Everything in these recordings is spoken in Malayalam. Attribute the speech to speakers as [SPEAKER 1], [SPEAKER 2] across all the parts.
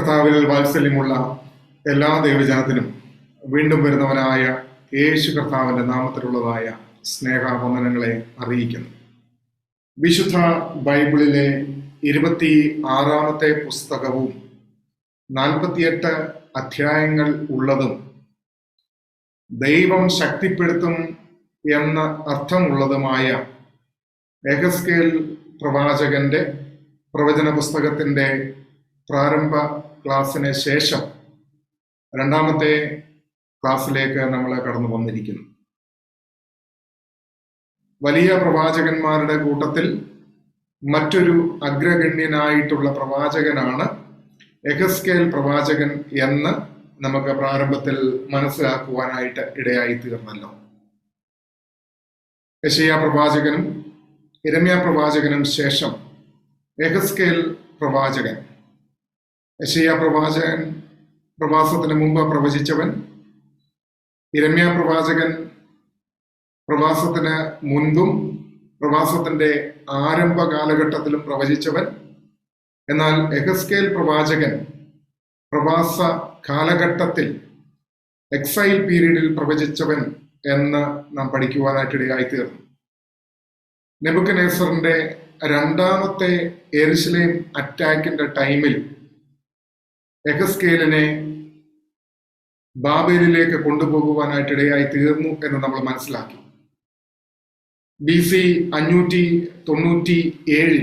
[SPEAKER 1] കർത്താവിൽ വാത്സല്യമുള്ള എല്ലാ ദൈവജനത്തിനും വീണ്ടും വരുന്നവനായ യേശു കർത്താവിന്റെ നാമത്തിലുള്ളതായ സ്നേഹവന്ദനങ്ങളെ അറിയിക്കുന്നു. വിശുദ്ധ ബൈബിളിലെ 26-ാമത്തെ പുസ്തകവും 48 അധ്യായങ്ങൾ ഉള്ളതും ദൈവം ശക്തിപ്പെടുത്തും എന്ന അർത്ഥമുള്ളതുമായ യെഹെസ്കേൽ പ്രവാചകന്റെ പ്രവചന പുസ്തകത്തിന്റെ പ്രാരംഭ ക്ലാസ്സിന് ശേഷം രണ്ടാമത്തെ ക്ലാസ്സിലേക്ക് നമ്മൾ കടന്നു വന്നിരിക്കുന്നു. വലിയ പ്രവാചകന്മാരുടെ കൂട്ടത്തിൽ മറ്റൊരു അഗ്രഗണ്യനായിട്ടുള്ള പ്രവാചകനാണ് യെഹെസ്കേൽ പ്രവാചകൻ എന്ന് നമുക്ക് പ്രാരംഭത്തിൽ മനസ്സിലാക്കുവാനായിട്ട് ഇടയായി തീർന്നല്ലോ. യെശയ്യാ പ്രവാചകനും യിരെമ്യാ പ്രവാചകനും ശേഷം യെഹെസ്കേൽ പ്രവാചകൻ. യെശയ്യാ പ്രവാചകൻ പ്രവാസത്തിന് മുമ്പ് പ്രവചിച്ചവൻ, യിരെമ്യാ പ്രവാചകൻ പ്രവാസത്തിന് മുൻപും പ്രവാസത്തിന്റെ ആരംഭ കാലഘട്ടത്തിലും പ്രവചിച്ചവൻ. എന്നാൽ യെഹെസ്കേൽ പ്രവാചകൻ പ്രവാസ കാലഘട്ടത്തിൽ എക്സൈൽ പീരീഡിൽ പ്രവചിച്ചവൻ എന്ന് നാം പഠിക്കുവാനായിട്ടിടയായി തീർന്നു. നെബൂഖദ്നേസറിന്റെ രണ്ടാമത്തെ യെരുശലേം അറ്റാക്കിന്റെ ടൈമിൽ യെഹെസ്കേലിനെ ബാബേലിലേക്ക് കൊണ്ടുപോകുവാനായിട്ടിടയായി തീർന്നു എന്ന് നമ്മൾ മനസ്സിലാക്കി. BC 597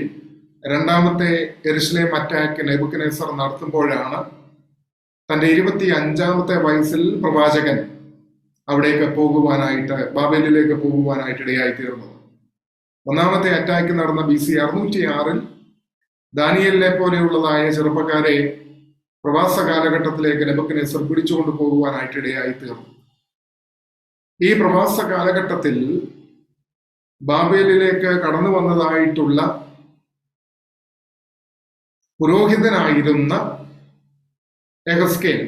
[SPEAKER 1] രണ്ടാമത്തെ യെരുശലേം അറ്റാക്ക് നെബൂഖദ്നേസർ നടത്തുമ്പോഴാണ് തന്റെ 25-ാമത്തെ വയസ്സിൽ പ്രവാചകൻ അവിടേക്ക് പോകുവാനായിട്ട്, ബാബേലിലേക്ക് പോകുവാനായിട്ട് ഇടയായി തീർന്നത്. ഒന്നാമത്തെ അറ്റാക്ക് നടന്ന BC 606 ദാനിയേലിനെ പോലെയുള്ളതായ ചെറുപ്പക്കാരെ പ്രവാസ കാലഘട്ടത്തിലേക്ക് നെബൂഖദ്നേസർ പിടിച്ചുകൊണ്ട് പോകുവാനായിട്ട് ഇടയായി തീർന്നു. ഈ പ്രവാസ കാലഘട്ടത്തിൽ ബാബേലിലേക്ക് കടന്നു വന്നതായിട്ടുള്ള പുരോഹിതനായിരുന്ന യെഹെസ്കേൽ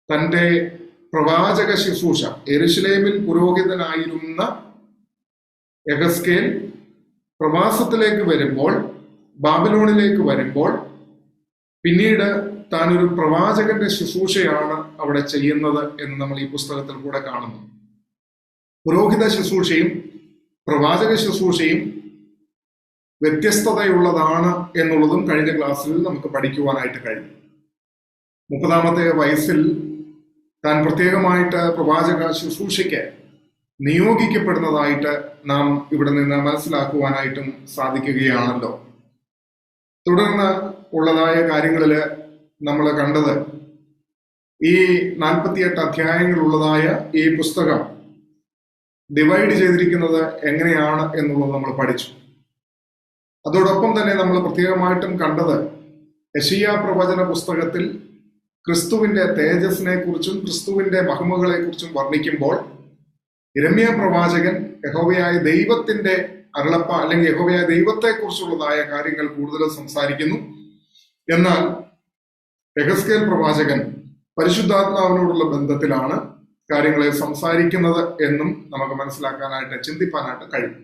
[SPEAKER 1] തന്റെ പ്രവാചക ശുശ്രൂഷ, യെരുശലേമിൽ പുരോഹിതനായിരുന്ന യെഹെസ്കേൽ പ്രവാസത്തിലേക്ക് വരുമ്പോൾ, ബാബിലോണിലേക്ക് വരുമ്പോൾ, പിന്നീട് താൻ ഒരു പ്രവാചകന്റെ ശുശ്രൂഷയാണ് അവിടെ ചെയ്യുന്നത് എന്ന് നമ്മൾ ഈ പുസ്തകത്തിൽ കൂടെ കാണുന്നു. പുരോഹിത ശുശ്രൂഷയും പ്രവാചക ശുശ്രൂഷയും വ്യത്യസ്തതയുള്ളതാണ് എന്നുള്ളതും കഴിഞ്ഞ ക്ലാസ്സിൽ നമുക്ക് പഠിക്കുവാനായിട്ട് കഴിഞ്ഞു. 30-ാമത്തെ വയസ്സിൽ താൻ പ്രത്യേകമായിട്ട് പ്രവാചക ശുശ്രൂഷയ്ക്ക് നിയോഗിക്കപ്പെടുന്നതായിട്ട് നാം ഇവിടെ നിന്ന് മനസ്സിലാക്കുവാനായിട്ടും സാധിക്കുകയാണല്ലോ. തുടർന്ന് ഉള്ളതായ കാര്യങ്ങളിൽ നമ്മൾ കണ്ടത് ഈ 48 അധ്യായങ്ങളുള്ളതായ ഈ പുസ്തകം ഡിവൈഡ് ചെയ്തിരിക്കുന്നത് എങ്ങനെയാണ് എന്നുള്ളത് നമ്മൾ പഠിച്ചു. അതോടൊപ്പം തന്നെ നമ്മൾ പ്രത്യേകമായിട്ടും കണ്ടത് യെശയ്യാ പ്രവചന പുസ്തകത്തിൽ ക്രിസ്തുവിന്റെ തേജസ്സിനെ കുറിച്ചും ക്രിസ്തുവിന്റെ മഹിമകളെ കുറിച്ചും വർണ്ണിക്കുമ്പോൾ യിരെമ്യാ പ്രവാചകൻ യഹോവയായ ദൈവത്തിന്റെ അരുളപ്പ അല്ലെങ്കിൽ യഹോവയായ ദൈവത്തെ കുറിച്ചുള്ളതായ കാര്യങ്ങൾ കൂടുതൽ സംസാരിക്കുന്നു. എന്നാൽ യെഹെസ്കേൽ പ്രവാചകൻ പരിശുദ്ധാത്മാവിനോടുള്ള ബന്ധത്തിലാണ് കാര്യങ്ങളെ സംസാരിക്കുന്നത് എന്നും നമുക്ക് മനസ്സിലാക്കാനായിട്ട്, ചിന്തിപ്പാനായിട്ട് കഴിയും.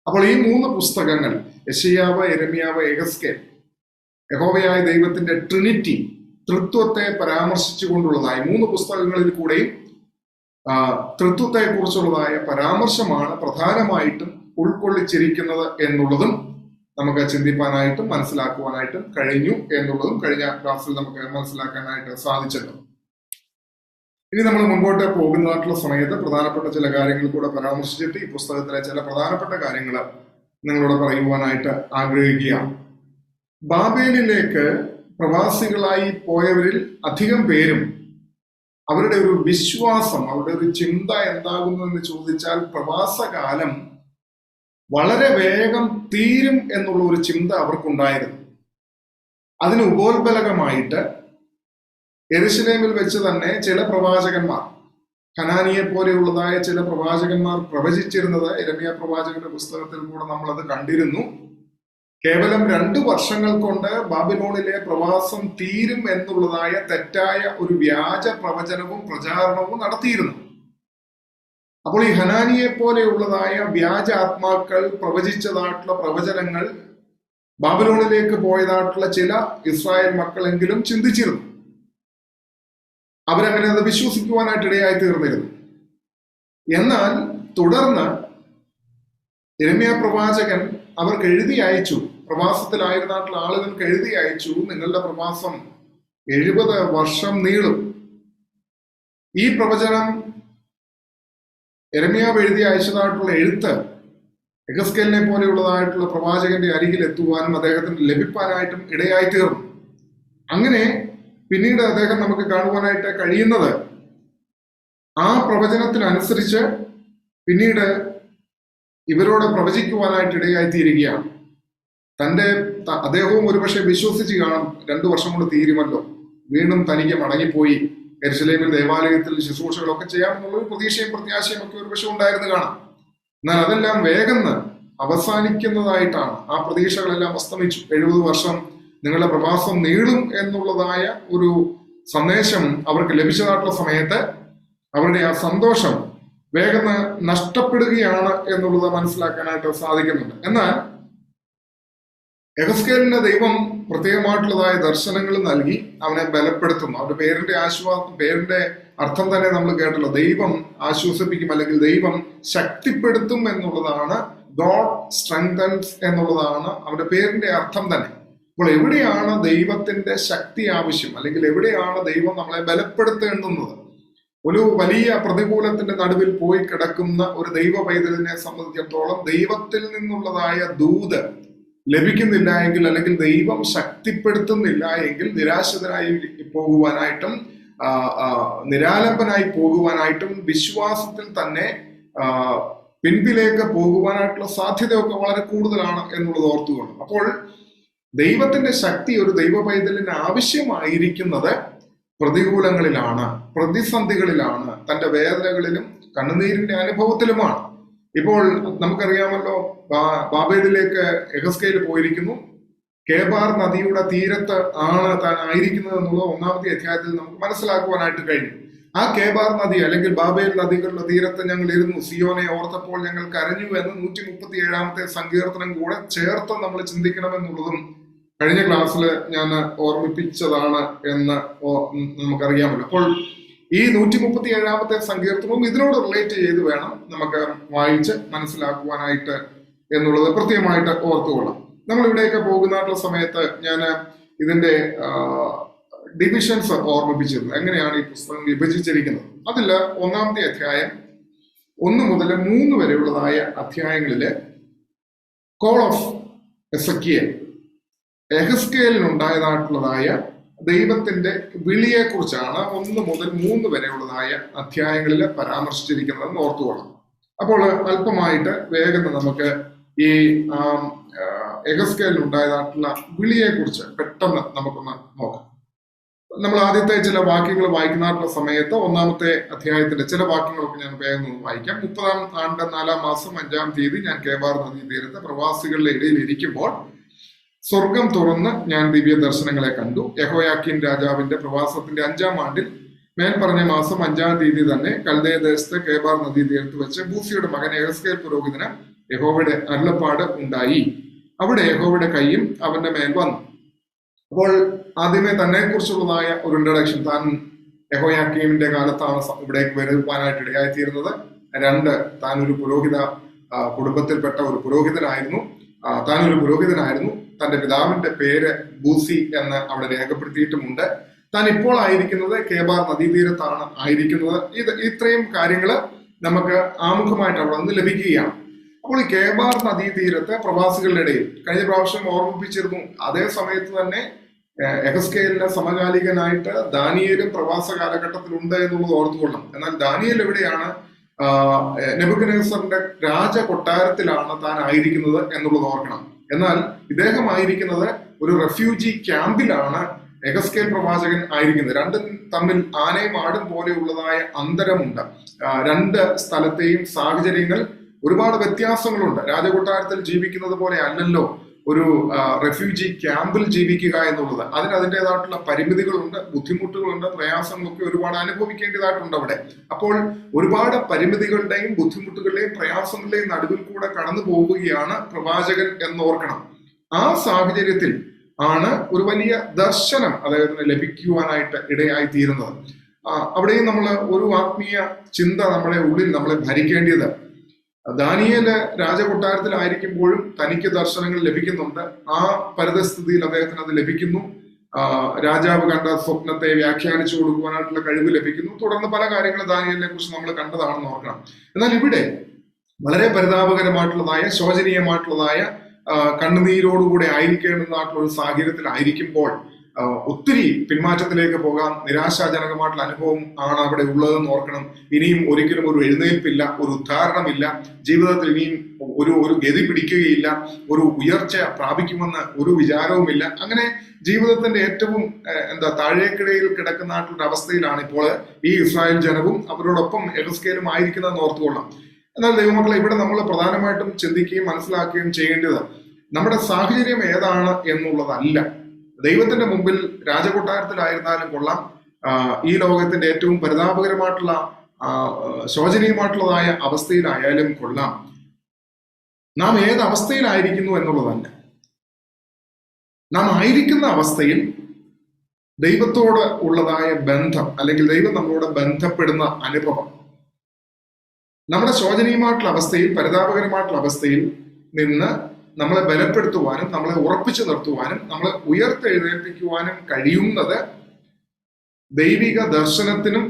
[SPEAKER 1] അപ്പോൾ ഈ 3 പുസ്തകങ്ങൾ, യെശയ്യാവ്, യിരെമ്യാവ്, യെഹെസ്കേൽ, യഹോവയായ ദൈവത്തിന്റെ ട്രിനിറ്റി, തൃത്വത്തെ പരാമർശിച്ചുകൊണ്ടുള്ളതായ 3 പുസ്തകങ്ങളിൽ കൂടെയും തൃത്വത്തെ കുറിച്ചുള്ളതായ പരാമർശമാണ് പ്രധാനമായിട്ടും ഉൾക്കൊള്ളിച്ചിരിക്കുന്നത് എന്നുള്ളതും നമുക്ക് ചിന്തിപ്പാനായിട്ടും മനസ്സിലാക്കുവാനായിട്ടും കഴിഞ്ഞു എന്നുള്ളതും കഴിഞ്ഞ ക്ലാസ്സിൽ നമുക്ക് മനസ്സിലാക്കാനായിട്ട് സാധിച്ചല്ലോ. ഇനി നമ്മൾ മുമ്പോട്ട് പോകുന്നതായിട്ടുള്ള സമയത്ത് പ്രധാനപ്പെട്ട ചില കാര്യങ്ങൾ കൂടെ പരാമർശിച്ചിട്ട് ഈ പുസ്തകത്തിലെ ചില പ്രധാനപ്പെട്ട കാര്യങ്ങൾ നിങ്ങളോട് പറയുവാനായിട്ട് ആഗ്രഹിക്കുകയാണ്. ബാബേലിലേക്ക് പ്രവാസികളായി പോയവരിൽ അധികം പേരും അവരുടെ ഒരു വിശ്വാസം, അവരുടെ ഒരു ചിന്ത എന്താകുന്നു എന്ന് ചോദിച്ചാൽ പ്രവാസകാലം വളരെ വേഗം തീരും എന്നുള്ള ഒരു ചിന്ത അവർക്കുണ്ടായിരുന്നു. അതിന് ഉപോത്ബലകമായിട്ട് യെരുശലേമിൽ വെച്ച് തന്നെ ചില പ്രവാചകന്മാർ, ഹനാനിയെ പോലെയുള്ളതായ ചില പ്രവാചകന്മാർ പ്രവചിച്ചിരുന്നത് യിരെമ്യാ പ്രവാചകന്റെ പുസ്തകത്തിൽ കൂടെ നമ്മളത് കണ്ടിരുന്നു. കേവലം 2 വർഷങ്ങൾ കൊണ്ട് ബാബിലോണിലെ പ്രവാസം തീരും എന്നുള്ളതായ തെറ്റായ ഒരു വ്യാജ പ്രവചനവും പ്രചാരണവും നടത്തിയിരുന്നു. അപ്പോൾ ഈ ഹനാനിയെ പോലെയുള്ളതായ വ്യാജ ആത്മാക്കൾ പ്രവചിച്ചതായിട്ടുള്ള പ്രവചനങ്ങൾ ബാബിലോണിലേക്ക് പോയതായിട്ടുള്ള ചില ഇസ്രായേൽ മക്കളെങ്കിലും ചിന്തിച്ചിരുന്നു. അവരങ്ങനെ അത് വിശ്വസിക്കുവാനായിട്ട് ഇടയായി തീർന്നിരുന്നു. എന്നാൽ തുടർന്ന് യിരെമ്യാ പ്രവാചകൻ അവർക്ക് എഴുതി അയച്ചു, പ്രവാസത്തിലായിരുന്നിട്ടുള്ള ആളുകൾക്ക് എഴുതി അയച്ചു, നിങ്ങളുടെ പ്രവാസം 70 വർഷം നീളും. ഈ പ്രവചനം യിരെമ്യാവ് എഴുതി അയച്ചതായിട്ടുള്ള എഴുത്ത് യെഹെസ്കേലിനെ പോലെയുള്ളതായിട്ടുള്ള പ്രവാചകന്റെ അരികിൽ എത്തുവാനും അദ്ദേഹത്തിന് ലഭിക്കാനായിട്ടും ഇടയായി തീർന്നു. അങ്ങനെ പിന്നീട് അദ്ദേഹം നമുക്ക് കാണുവാനായിട്ട് കഴിയുന്നത് ആ പ്രവചനത്തിനനുസരിച്ച് പിന്നീട് ഇവരോട് പ്രവചിക്കുവാനായിട്ട് ഇടയായി തീരുകയാണ്. അദ്ദേഹവും ഒരുപക്ഷെ വിശ്വസിച്ച് കാണും, 2 വർഷം കൊണ്ട് തീരുമല്ലോ, വീണ്ടും തനിക്ക് മടങ്ങിപ്പോയി യെരുശലേമിൽ ദേവാലയത്തിൽ ശുശ്രൂഷകളൊക്കെ ചെയ്യാമെന്നുള്ളൊരു പ്രതീക്ഷയും പ്രത്യാശയും ഒക്കെ ഒരുപക്ഷെ ഉണ്ടായിരുന്നു കാണാം. എന്നാൽ അതെല്ലാം വേഗം അവസാനിക്കുന്നതായിട്ടാണ്. ആ പ്രതീക്ഷകളെല്ലാം അസ്തമിച്ചു. 70 വർഷം നിങ്ങളുടെ പ്രവാസം നീളും എന്നുള്ളതായ ഒരു സന്ദേശം അവർക്ക് ലഭിച്ചതായിട്ടുള്ള സമയത്ത് അവരുടെ ആ സന്തോഷം വേഗം നഷ്ടപ്പെടുകയാണ് എന്നുള്ളത് മനസ്സിലാക്കാനായിട്ട് സാധിക്കുന്നുണ്ട്. എന്നാൽ യെഹെസ്കേലിന് ദൈവം പ്രത്യേകമായിട്ടുള്ളതായ ദർശനങ്ങൾ നൽകി അവനെ ബലപ്പെടുത്തുന്നു. അവരുടെ പേരിന്റെ അർത്ഥം തന്നെ നമ്മൾ കേട്ടല്ലോ, ദൈവം ആശ്വസിപ്പിക്കും അല്ലെങ്കിൽ ദൈവം ശക്തിപ്പെടുത്തും എന്നുള്ളതാണ്. ഗോഡ് സ്ട്രെങ്തൻസ് എന്നുള്ളതാണ് അവരുടെ പേരിന്റെ അർത്ഥം തന്നെ. അപ്പോൾ എവിടെയാണ് ദൈവത്തിന്റെ ശക്തി ആവശ്യം, അല്ലെങ്കിൽ എവിടെയാണ് ദൈവം നമ്മളെ ബലപ്പെടുത്തേണ്ടുന്നത്? ഒരു വലിയ പ്രതികൂലത്തിന്റെ നടുവിൽ പോയി കിടക്കുന്ന ഒരു ദൈവ പൈതലിനെ സംബന്ധിച്ചിടത്തോളം ദൈവത്തിൽ നിന്നുള്ളതായ ദൂത് ലഭിക്കുന്നില്ല എങ്കിൽ, അല്ലെങ്കിൽ ദൈവം ശക്തിപ്പെടുത്തുന്നില്ല എങ്കിൽ നിരാശനായി പോകുവാനായിട്ടും നിരാലംബനായി പോകുവാനായിട്ടും വിശ്വാസത്തിൽ തന്നെ പിൻപിലേക്ക് പോകുവാനായിട്ടുള്ള സാധ്യതയൊക്കെ വളരെ കൂടുതലാണ് എന്നുള്ളത് ഓർത്തുകൊണ്ട്, അപ്പോൾ ദൈവത്തിന്റെ ശക്തി ഒരു ദൈവ പൈതലിന് ആവശ്യമായിരിക്കുന്നത് പ്രതികൂലങ്ങളിലാണ്, പ്രതിസന്ധികളിലാണ്, തന്റെ വേദനകളിലും കണ്ണുനീരിന്റെ അനുഭവത്തിലുമാണ്. ഇപ്പോൾ നമുക്കറിയാമല്ലോ, ബാബേലിലേക്ക് യെഹെസ്കേൽ പോയിരിക്കുന്നു. കേബാർ നദിയുടെ തീരത്ത് ആണ് താൻ ആയിരിക്കുന്നത് എന്നുള്ളത് 1-ാമത്തെ അധ്യായത്തിൽ നമുക്ക് മനസ്സിലാക്കുവാനായിട്ട് കഴിഞ്ഞു. ആ കേബാർ നദി അല്ലെങ്കിൽ ബാബേൽ നദികളുടെ തീരത്ത് ഞങ്ങൾ ഇരുന്നു, സിയോനെ ഓർത്തപ്പോൾ ഞങ്ങൾ കരഞ്ഞു എന്ന് 137-ാമത്തെ സങ്കീർത്തനം കൂടെ ചേർത്ത് നമ്മൾ ചിന്തിക്കണമെന്നുള്ളതും കഴിഞ്ഞ ക്ലാസ്സിൽ ഞാൻ ഓർമ്മിപ്പിച്ചതാണ് എന്ന് നമുക്കറിയാമല്ലോ. അപ്പോൾ ഈ 137-ാമത്തെ സങ്കീർത്തനവും ഇതിനോട് റിലേറ്റ് ചെയ്ത് വേണം നമുക്ക് വായിച്ച് മനസ്സിലാക്കുവാനായിട്ട് എന്നുള്ളത് പ്രത്യേകമായിട്ട് ഓർത്തുകൊള്ളാം. നമ്മൾ ഇവിടെയൊക്കെ പോകുന്ന സമയത്ത് ഞാൻ ഇതിന്റെ ഡിവിഷൻസ് ഓർമ്മിപ്പിച്ചിരുന്നു, എങ്ങനെയാണ് ഈ പുസ്തകം വിഭജിച്ചിരിക്കുന്നത്. അതിൽ 1-ാമത്തെ അധ്യായം 1 മുതൽ 3 വരെയുള്ളതായ അധ്യായങ്ങളില് കോൾ ഓഫ് എസെക്കിയേൽ, യെഹെസ്കേലിനുണ്ടായതായിട്ടുള്ളതായ ദൈവത്തിന്റെ വിളിയെ കുറിച്ചാണ് 1 മുതൽ 3 വരെയുള്ളതായ അധ്യായങ്ങളിൽ പരാമർശിച്ചിരിക്കുന്നതെന്ന് ഓർത്തുകൊള്ളാം. അപ്പോൾ അല്പമായിട്ട് വേഗം നമുക്ക് ഈ യെഹെസ്കേലിനുണ്ടായതായിട്ടുള്ള വിളിയെ കുറിച്ച് പെട്ടെന്ന് നമുക്കൊന്ന് നോക്കാം. നമ്മൾ ആദ്യത്തെ ചില വാക്യങ്ങൾ വായിക്കുന്നതായിട്ടുള്ള സമയത്ത് 1-ാമത്തെ അധ്യായത്തിന്റെ ചില വാക്യങ്ങളൊക്കെ ഞാൻ വേഗം വായിക്കാം. 30-ാം ആണ്ട് 4-ാം മാസം 5-ാം തീയതി ഞാൻ കേബാർ നദീ തീരത്ത് പ്രവാസികളുടെ ഇടയിൽ ഇരിക്കുമ്പോൾ സ്വർഗം തുറന്ന് ഞാൻ ദിവ്യ ദർശനങ്ങളെ കണ്ടു. യെഹോയാക്കീൻ രാജാവിന്റെ പ്രവാസത്തിന്റെ 5-ാം ആണ്ടിൽ മേൽപ്പറഞ്ഞ മാസം 5-ാം തീയതി തന്നെ കൽദയ ദേശത്ത് കേബാർ നദീ തീരത്ത് വെച്ച് ബൂസിയുടെ മകൻ യെഹെസ്കേൽ പുരോഹിതന് യഹോവയുടെ അരുളപ്പാട് ഉണ്ടായി. അവിടെ യഹോവയുടെ കൈയും അവന്റെ മേൽ വന്നു. അപ്പോൾ ആദ്യമേ തന്നെ കുറിച്ചുള്ളതായ ഒരു ഇൻട്രഡക്ഷൻ, താൻ യെഹോയാക്കീമിന്റെ കാലത്താണ് ഇവിടേക്ക് വരുവാനായിട്ട് ഇടയായിത്തീരുന്നത്. 2, താൻ ഒരു പുരോഹിത കുടുംബത്തിൽപ്പെട്ട ഒരു പുരോഹിതനായിരുന്നു. തന്റെ പിതാവിന്റെ പേര് ബൂസി എന്ന് അവിടെ രേഖപ്പെടുത്തിയിട്ടുമുണ്ട്. താൻ ഇപ്പോൾ ആയിരിക്കുന്നത് കേബാർ നദീതീരത്താണ് ആയിരിക്കുന്നത്. ഇത്രയും കാര്യങ്ങൾ നമുക്ക് ആമുഖമായിട്ട് അവിടെ നിന്ന് ലഭിക്കുകയാണ്. അപ്പോൾ ഈ കേബാർ നദീതീരത്തെ പ്രവാസികളുടെ ഇടയിൽ കഴിഞ്ഞ പ്രാവശ്യം ഓർമ്മിപ്പിച്ചിരുന്നു. അതേ സമയത്ത് തന്നെ യെഹെസ്കേലിന് സമകാലികനായിട്ട് ദാനിയേലും പ്രവാസ കാലഘട്ടത്തിലുണ്ട് എന്നുള്ളത് ഓർത്തുകൊള്ളണം. എന്നാൽ ദാനിയേൽ എവിടെയാണ്? നെബൂഖദ്നേസറിന്റെ രാജകൊട്ടാരത്തിലാണ് താൻ ആയിരിക്കുന്നത് എന്നുള്ളത് ഓർക്കണം. എന്നാൽ ഇദ്ദേഹം ആയിരിക്കുന്നത് ഒരു റെഫ്യൂജി ക്യാമ്പിലാണ് യെഹെസ്കേൽ പ്രവാചകൻ ആയിരിക്കുന്നത്. രണ്ടും തമ്മിൽ ആനയും ആടും പോലെയുള്ളതായ അന്തരമുണ്ട്. 2 സ്ഥലത്തെയും സാഹചര്യങ്ങൾ ഒരുപാട് വ്യത്യാസങ്ങളുണ്ട്. രാജകൊട്ടാരത്തിൽ ജീവിക്കുന്നത് പോലെ അല്ലല്ലോ ഒരു റെഫ്യൂജി ക്യാമ്പിൽ ജീവിക്കുക എന്നുള്ളത്. അതിൻ്റെതായിട്ടുള്ള പരിമിതികളുണ്ട്, ബുദ്ധിമുട്ടുകളുണ്ട്, പ്രയാസങ്ങളൊക്കെ ഒരുപാട് അനുഭവിക്കേണ്ടതായിട്ടുണ്ട് അവിടെ. അപ്പോൾ ഒരുപാട് പരിമിതികളുടെയും ബുദ്ധിമുട്ടുകളുടെയും പ്രയാസങ്ങളുടെയും നടുവിൽ കൂടെ കടന്നു പോവുകയാണ് പ്രവാചകൻ എന്നോർക്കണം. ആ സാഹചര്യത്തിൽ ആണ് ഒരു വലിയ ദർശനം അദ്ദേഹത്തിന് ലഭിക്കുവാനായിട്ട് ഇടയായി തീരുന്നത്. അവിടെയും നമ്മൾ ഒരു ആത്മീയ ചിന്ത നമ്മളെ ഉള്ളിൽ നമ്മളെ ഭരിക്കേണ്ടത്, ദാനിയേല് രാജകൊട്ടാരത്തിലായിരിക്കുമ്പോഴും തനിക്ക് ദർശനങ്ങൾ ലഭിക്കുന്നുണ്ട്. ആ പരിതസ്ഥിതിയിൽ അദ്ദേഹത്തിന് അത് ലഭിക്കുന്നു. രാജാവ് കണ്ട സ്വപ്നത്തെ വ്യാഖ്യാനിച്ചു കൊടുക്കുവാനായിട്ടുള്ള കഴിവ് ലഭിക്കുന്നു. തുടർന്ന് പല കാര്യങ്ങളും ദാനിയേലിനെ കുറിച്ച് നമ്മൾ കണ്ടതാണെന്ന് ഓർക്കണം. എന്നാൽ ഇവിടെ വളരെ പരിതാപകരമായിട്ടുള്ളതായ, ശോചനീയമായിട്ടുള്ളതായ, കണ്ണുനീരോടുകൂടെ ആയിരിക്കേണ്ടതായിട്ടുള്ള ഒരു സാഹചര്യത്തിലായിരിക്കുമ്പോൾ ഒത്തിരി പിന്മാറ്റത്തിലേക്ക് പോകാം. നിരാശാജനകമായിട്ടുള്ള അനുഭവം ആണ് അവിടെ ഉള്ളതെന്ന് ഓർക്കണം. ഇനിയും ഒരിക്കലും ഒരു എഴുന്നേൽപ്പില്ല, ഒരു ഉദ്ധാരണമില്ല, ജീവിതത്തിൽ ഇനിയും ഒരു ഗതി പിടിക്കുകയില്ല, ഒരു ഉയർച്ച പ്രാപിക്കുമെന്ന് ഒരു വിചാരവുമില്ല. അങ്ങനെ ജീവിതത്തിന്റെ ഏറ്റവും താഴേക്കിടയിൽ കിടക്കുന്നതായിട്ടുള്ള അവസ്ഥയിലാണ് ഇപ്പോൾ ഈ ഇസ്രായേൽ ജനവും അവരോടൊപ്പം യെഹെസ്കേലും ആയിരിക്കുന്നതെന്ന് ഓർത്തുകൊള്ളാം. എന്നാൽ ദൈവമക്കളെ, ഇവിടെ നമ്മൾ പ്രധാനമായിട്ടും ചിന്തിക്കുകയും മനസ്സിലാക്കുകയും ചെയ്യേണ്ടത് നമ്മുടെ സാഹചര്യം ഏതാണ് എന്നുള്ളതല്ല. ദൈവത്തിന്റെ മുമ്പിൽ രാജകൊട്ടാരത്തിലായിരുന്നാലും കൊള്ളാം, ഈ ലോകത്തിന്റെ ഏറ്റവും പരിതാപകരമായിട്ടുള്ള ശോചനീയമായിട്ടുള്ളതായ അവസ്ഥയിലായാലും കൊള്ളാം, നാം ഏത് അവസ്ഥയിലായിരിക്കുന്നു എന്നുള്ളതല്ല. നാം ആയിരിക്കുന്ന അവസ്ഥയിൽ ദൈവത്തോട് ഉള്ളതായ ബന്ധം, അല്ലെങ്കിൽ ദൈവം നമ്മളോട് ബന്ധപ്പെടുന്ന അനുഭവം, നമ്മുടെ ശോചനീയമായിട്ടുള്ള അവസ്ഥയിൽ, പരിതാപകരമായിട്ടുള്ള അവസ്ഥയിൽ നിന്ന് നമ്മളെ ബലപ്പെടുത്തുവാനും നമ്മളെ ഉറപ്പിച്ചു നിർത്തുവാനും നമ്മളെ ഉയർത്തെഴുന്നേൽപ്പിക്കുവാനും കഴിയുന്നത് ദൈവിക ദർശനത്തിനും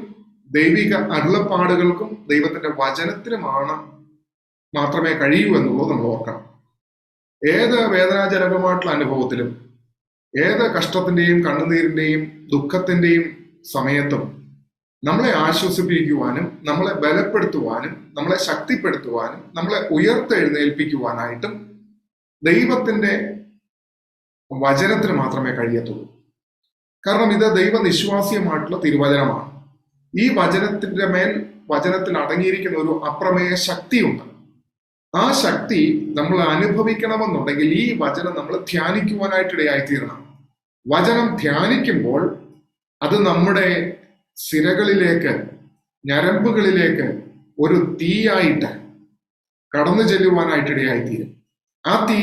[SPEAKER 1] ദൈവിക അരുളപ്പാടുകൾക്കും ദൈവത്തിന്റെ വചനത്തിനുമാണ് മാത്രമേ കഴിയൂ എന്നുള്ളത് നമ്മൾ ഓർക്കണം. ഏത് വേദനാജനകമായിട്ടുള്ള അനുഭവത്തിലും, ഏത് കഷ്ടത്തിന്റെയും കണ്ണുനീരിന്റെയും ദുഃഖത്തിന്റെയും സമയത്തും നമ്മളെ ആശ്വസിപ്പിക്കുവാനും നമ്മളെ ബലപ്പെടുത്തുവാനും നമ്മളെ ശക്തിപ്പെടുത്തുവാനും നമ്മളെ ഉയർത്തെഴുന്നേൽപ്പിക്കുവാനായിട്ടും ദൈവത്തിന്റെ വചനത്തിന് മാത്രമേ കഴിയത്തുള്ളൂ. കാരണം ഇത് ദൈവനിശ്വാസ്യമായിട്ടുള്ള തിരുവചനമാണ്. ഈ വചനത്തിൽ അടങ്ങിയിരിക്കുന്ന ഒരു അപ്രമേയ ശക്തിയുണ്ട്. ആ ശക്തി നമ്മൾ അനുഭവിക്കണമെന്നുണ്ടെങ്കിൽ ഈ വചനം നമ്മൾ ധ്യാനിക്കുവാനായിട്ടിടയായിത്തീരണം. വചനം ധ്യാനിക്കുമ്പോൾ അത് നമ്മുടെ സിരകളിലേക്ക്, ഞരമ്പുകളിലേക്ക് ഒരു തീയായിട്ട് കടന്നു ചെല്ലുവാനായിട്ടിടയായിത്തീരും. ആ തീ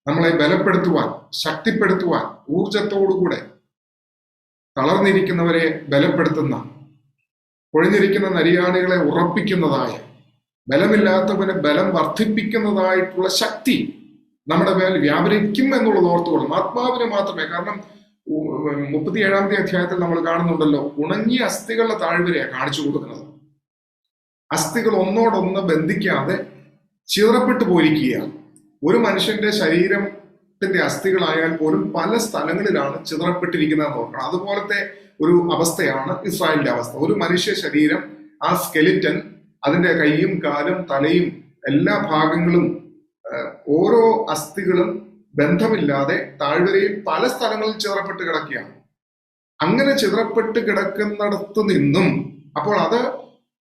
[SPEAKER 1] നമ്മളെ ബലപ്പെടുത്തുവാൻ, ശക്തിപ്പെടുത്തുവാൻ, ഊർജത്തോടുകൂടെ തളർന്നിരിക്കുന്നവരെ ബലപ്പെടുത്തുന്ന, കൊഴിഞ്ഞിരിക്കുന്ന നരിയാണികളെ ഉറപ്പിക്കുന്നതായ, ബലമില്ലാത്തവന് ബലം വർദ്ധിപ്പിക്കുന്നതായിട്ടുള്ള ശക്തി നമ്മുടെ മേൽ വ്യാപരിക്കും എന്നുള്ളത് ഓർത്തുകൊള്ളും. ആത്മാവിന് മാത്രമേ. കാരണം 37-ാമത്തെ അധ്യായത്തിൽ നമ്മൾ കാണുന്നുണ്ടല്ലോ, ഉണങ്ങിയ അസ്ഥികളുടെ താഴ്വരയാണ് കാണിച്ചു കൊടുക്കുന്നത്. അസ്ഥികൾ ഒന്നോടൊന്ന് ബന്ധിക്കാതെ ചിതറപ്പെട്ടു പോയിരിക്കുകയാണ്. ഒരു മനുഷ്യന്റെ ശരീരത്തിന്റെ അസ്ഥികളായാൽ പോലും പല സ്ഥലങ്ങളിലാണ് ചിതറപ്പെട്ടിരിക്കുന്നത് നോക്കണം. അതുപോലത്തെ ഒരു അവസ്ഥയാണ് ഇസ്രായേലിന്റെ അവസ്ഥ. ഒരു മനുഷ്യ ശരീരം, ആ സ്കെലിറ്റൻ, അതിന്റെ കൈയും കാലും തലയും എല്ലാ ഭാഗങ്ങളും, ഓരോ അസ്ഥികളും ബന്ധമില്ലാതെ താഴ്വരയിൽ പല സ്ഥലങ്ങളിൽ ചിതറപ്പെട്ട് കിടക്കുകയാണ്. അങ്ങനെ ചിതറപ്പെട്ട് കിടക്കുന്നിടത്ത് നിന്നും അപ്പോൾ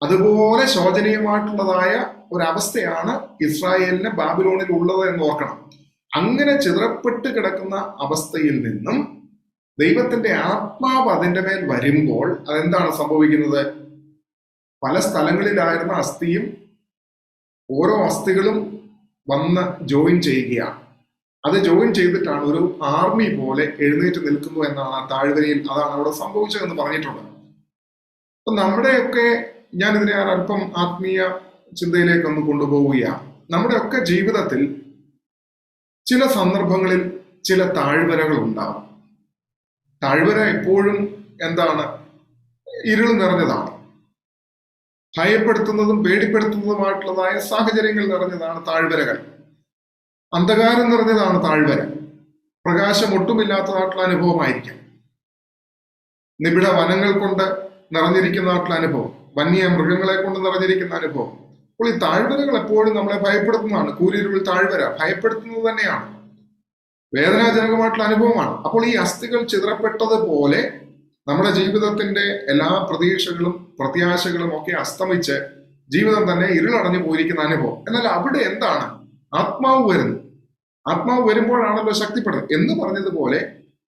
[SPEAKER 1] അതുപോലെ ശോചനീയമായിട്ടുള്ളതായ ഒരവസ്ഥയാണ് ഇസ്രായേലിന് ബാബിലോണിൽ ഉള്ളത് എന്ന് ഓർക്കണം. അങ്ങനെ ചിതറപ്പെട്ട് കിടക്കുന്ന അവസ്ഥയിൽ നിന്നും ദൈവത്തിന്റെ ആത്മാവ് അതിന്റെ മേൽ വരുമ്പോൾ അതെന്താണ് സംഭവിക്കുന്നത്? പല സ്ഥലങ്ങളിലായിരുന്ന അസ്ഥിയും ഓരോ അസ്ഥികളും വന്ന് ജോയിൻ ചെയ്യുകയാണ്. അത് ജോയിൻ ചെയ്തിട്ടാണ് ഒരു ആർമി പോലെ എഴുന്നേറ്റ് നിൽക്കുന്നു എന്നാണ് ആ താഴ്വരയിൽ, അതാണ് അവിടെ സംഭവിച്ചതെന്ന് പറഞ്ഞിട്ടുണ്ട്. അപ്പൊ നമ്മുടെയൊക്കെ, ഞാൻ ഇതിനെ അല്പം ആത്മീയ ചിന്തയിലേക്കൊന്ന് കൊണ്ടുപോവുകയാണ്. നമ്മുടെയൊക്കെ ജീവിതത്തിൽ ചില സന്ദർഭങ്ങളിൽ ചില താഴ്വരകൾ ഉണ്ടാവും. താഴ്വര എപ്പോഴും ഇരുൾ നിറഞ്ഞതാണ്, ഭയപ്പെടുത്തുന്നതും പേടിപ്പെടുത്തുന്നതുമായിട്ടുള്ളതായ സാഹചര്യങ്ങൾ നിറഞ്ഞതാണ് താഴ്വരകൾ. അന്ധകാരം നിറഞ്ഞതാണ് താഴ്വര. പ്രകാശം ഒട്ടുമില്ലാത്തതായിട്ടുള്ള അനുഭവമായിരിക്കാം. നിബിഡ വനങ്ങൾ കൊണ്ട് നിറഞ്ഞിരിക്കുന്നതായിട്ടുള്ള അനുഭവം, വന്യ മൃഗങ്ങളെ കൊണ്ട് നിറഞ്ഞിരിക്കുന്ന അനുഭവം. അപ്പോൾ ഈ താഴ്വരകൾ എപ്പോഴും നമ്മളെ ഭയപ്പെടുത്തുന്നതാണ്. കൂരിരുൾ താഴ്വര ഭയപ്പെടുത്തുന്നത് തന്നെയാണ്, വേദനാജനകമായിട്ടുള്ള അനുഭവമാണ്. അപ്പോൾ ഈ അസ്ഥികൾ ചിതറപ്പെട്ടതുപോലെ നമ്മുടെ ജീവിതത്തിന്റെ എല്ലാ പ്രതീക്ഷകളും പ്രത്യാശകളും ഒക്കെ അസ്തമിച്ച് ജീവിതം തന്നെ ഇരുളടഞ്ഞു പോയിരിക്കുന്ന അനുഭവം. എന്നാൽ അവിടെ ആത്മാവ് വരുന്നു. ആത്മാവ് വരുമ്പോഴാണല്ലോ ശക്തിപ്പെടുന്നത് എന്ന് പറഞ്ഞതുപോലെ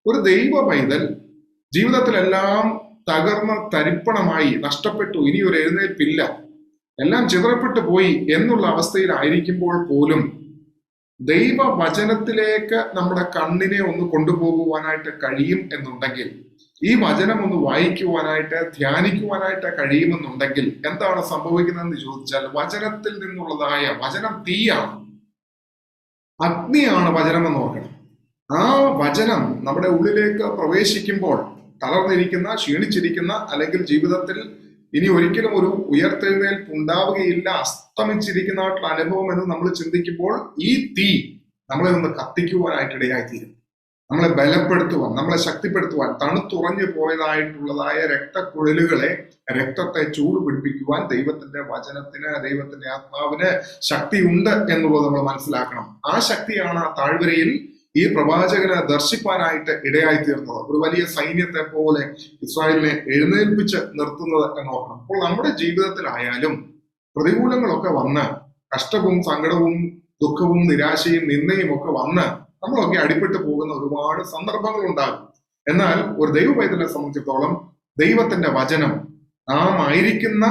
[SPEAKER 1] ഒരു ദൈവ പൈതൽ ജീവിതത്തിലെല്ലാം തകർന്ന തരിപ്പണമായി, നഷ്ടപ്പെട്ടു, ഇനി ഒരു എഴുന്നേൽപ്പില്ല, എല്ലാം ചിതറപ്പെട്ടു പോയി എന്നുള്ള അവസ്ഥയിലായിരിക്കുമ്പോൾ പോലും ദൈവവചനത്തിലേക്ക് നമ്മുടെ കണ്ണിനെ ഒന്ന് കൊണ്ടുപോകുവാനായിട്ട് കഴിയും എന്നുണ്ടെങ്കിൽ, ഈ വചനം ഒന്ന് വായിക്കുവാനായിട്ട് ധ്യാനിക്കുവാനായിട്ട് കഴിയുമെന്നുണ്ടെങ്കിൽ എന്താണ് സംഭവിക്കുന്നതെന്ന് ചോദിച്ചാൽ, വചനത്തിൽ നിന്നുള്ളതായ വചനം തീയാണ്, അഗ്നിയാണ് വചനം എന്ന് ഓർക്കണം. ആ വചനം നമ്മുടെ ഉള്ളിലേക്ക് പ്രവേശിക്കുമ്പോൾ തളർന്നിരിക്കുന്ന, ക്ഷീണിച്ചിരിക്കുന്ന, അല്ലെങ്കിൽ ജീവിതത്തിൽ ഇനി ഒരിക്കലും ഒരു ഉയർത്തെഴുന്നേൽപ്പ് ഉണ്ടാവുകയില്ല, അസ്തമിച്ചിരിക്കുന്നതായിട്ടുള്ള അനുഭവം എന്ന് നമ്മൾ ചിന്തിക്കുമ്പോൾ ഈ തീ നമ്മളെ ഒന്ന് കത്തിക്കുവാനായിട്ടിടയായിത്തീരും. നമ്മളെ ബലപ്പെടുത്തുവാൻ, നമ്മളെ ശക്തിപ്പെടുത്തുവാൻ, തണുത്തുറഞ്ഞു പോയതായിട്ടുള്ളതായ രക്തക്കുഴലുകളെ, രക്തത്തെ ചൂട് പിടിപ്പിക്കുവാൻ ദൈവത്തിന്റെ വചനത്തിന്, ദൈവത്തിന്റെ ആത്മാവിന് ശക്തിയുണ്ട് എന്നുള്ളത് നമ്മൾ മനസ്സിലാക്കണം. ആ ശക്തിയാണ് ആ താഴ്വരയിൽ ഈ പ്രവാചകനെ ദർശിപ്പാനായിട്ട് ഇടയായിത്തീർന്നത്. ഒരു വലിയ സൈന്യത്തെ പോലെ ഇസ്രായേലിനെ എഴുന്നേൽപ്പിച്ച് നിർത്തുന്നത് എന്ന് നോക്കണം. അപ്പോൾ നമ്മുടെ ജീവിതത്തിലായാലും പ്രതികൂലങ്ങളൊക്കെ വന്ന്, കഷ്ടവും സങ്കടവും ദുഃഖവും നിരാശയും നിന്ദയും ഒക്കെ വന്ന് നമ്മളൊക്കെ അടിപ്പെട്ടു പോകുന്ന ഒരുപാട് സന്ദർഭങ്ങൾ ഉണ്ടാകും. എന്നാൽ ഒരു ദൈവ പൈതലിനെ സംബന്ധിച്ചിടത്തോളം ദൈവത്തിന്റെ വചനം നാം ആയിരിക്കുന്ന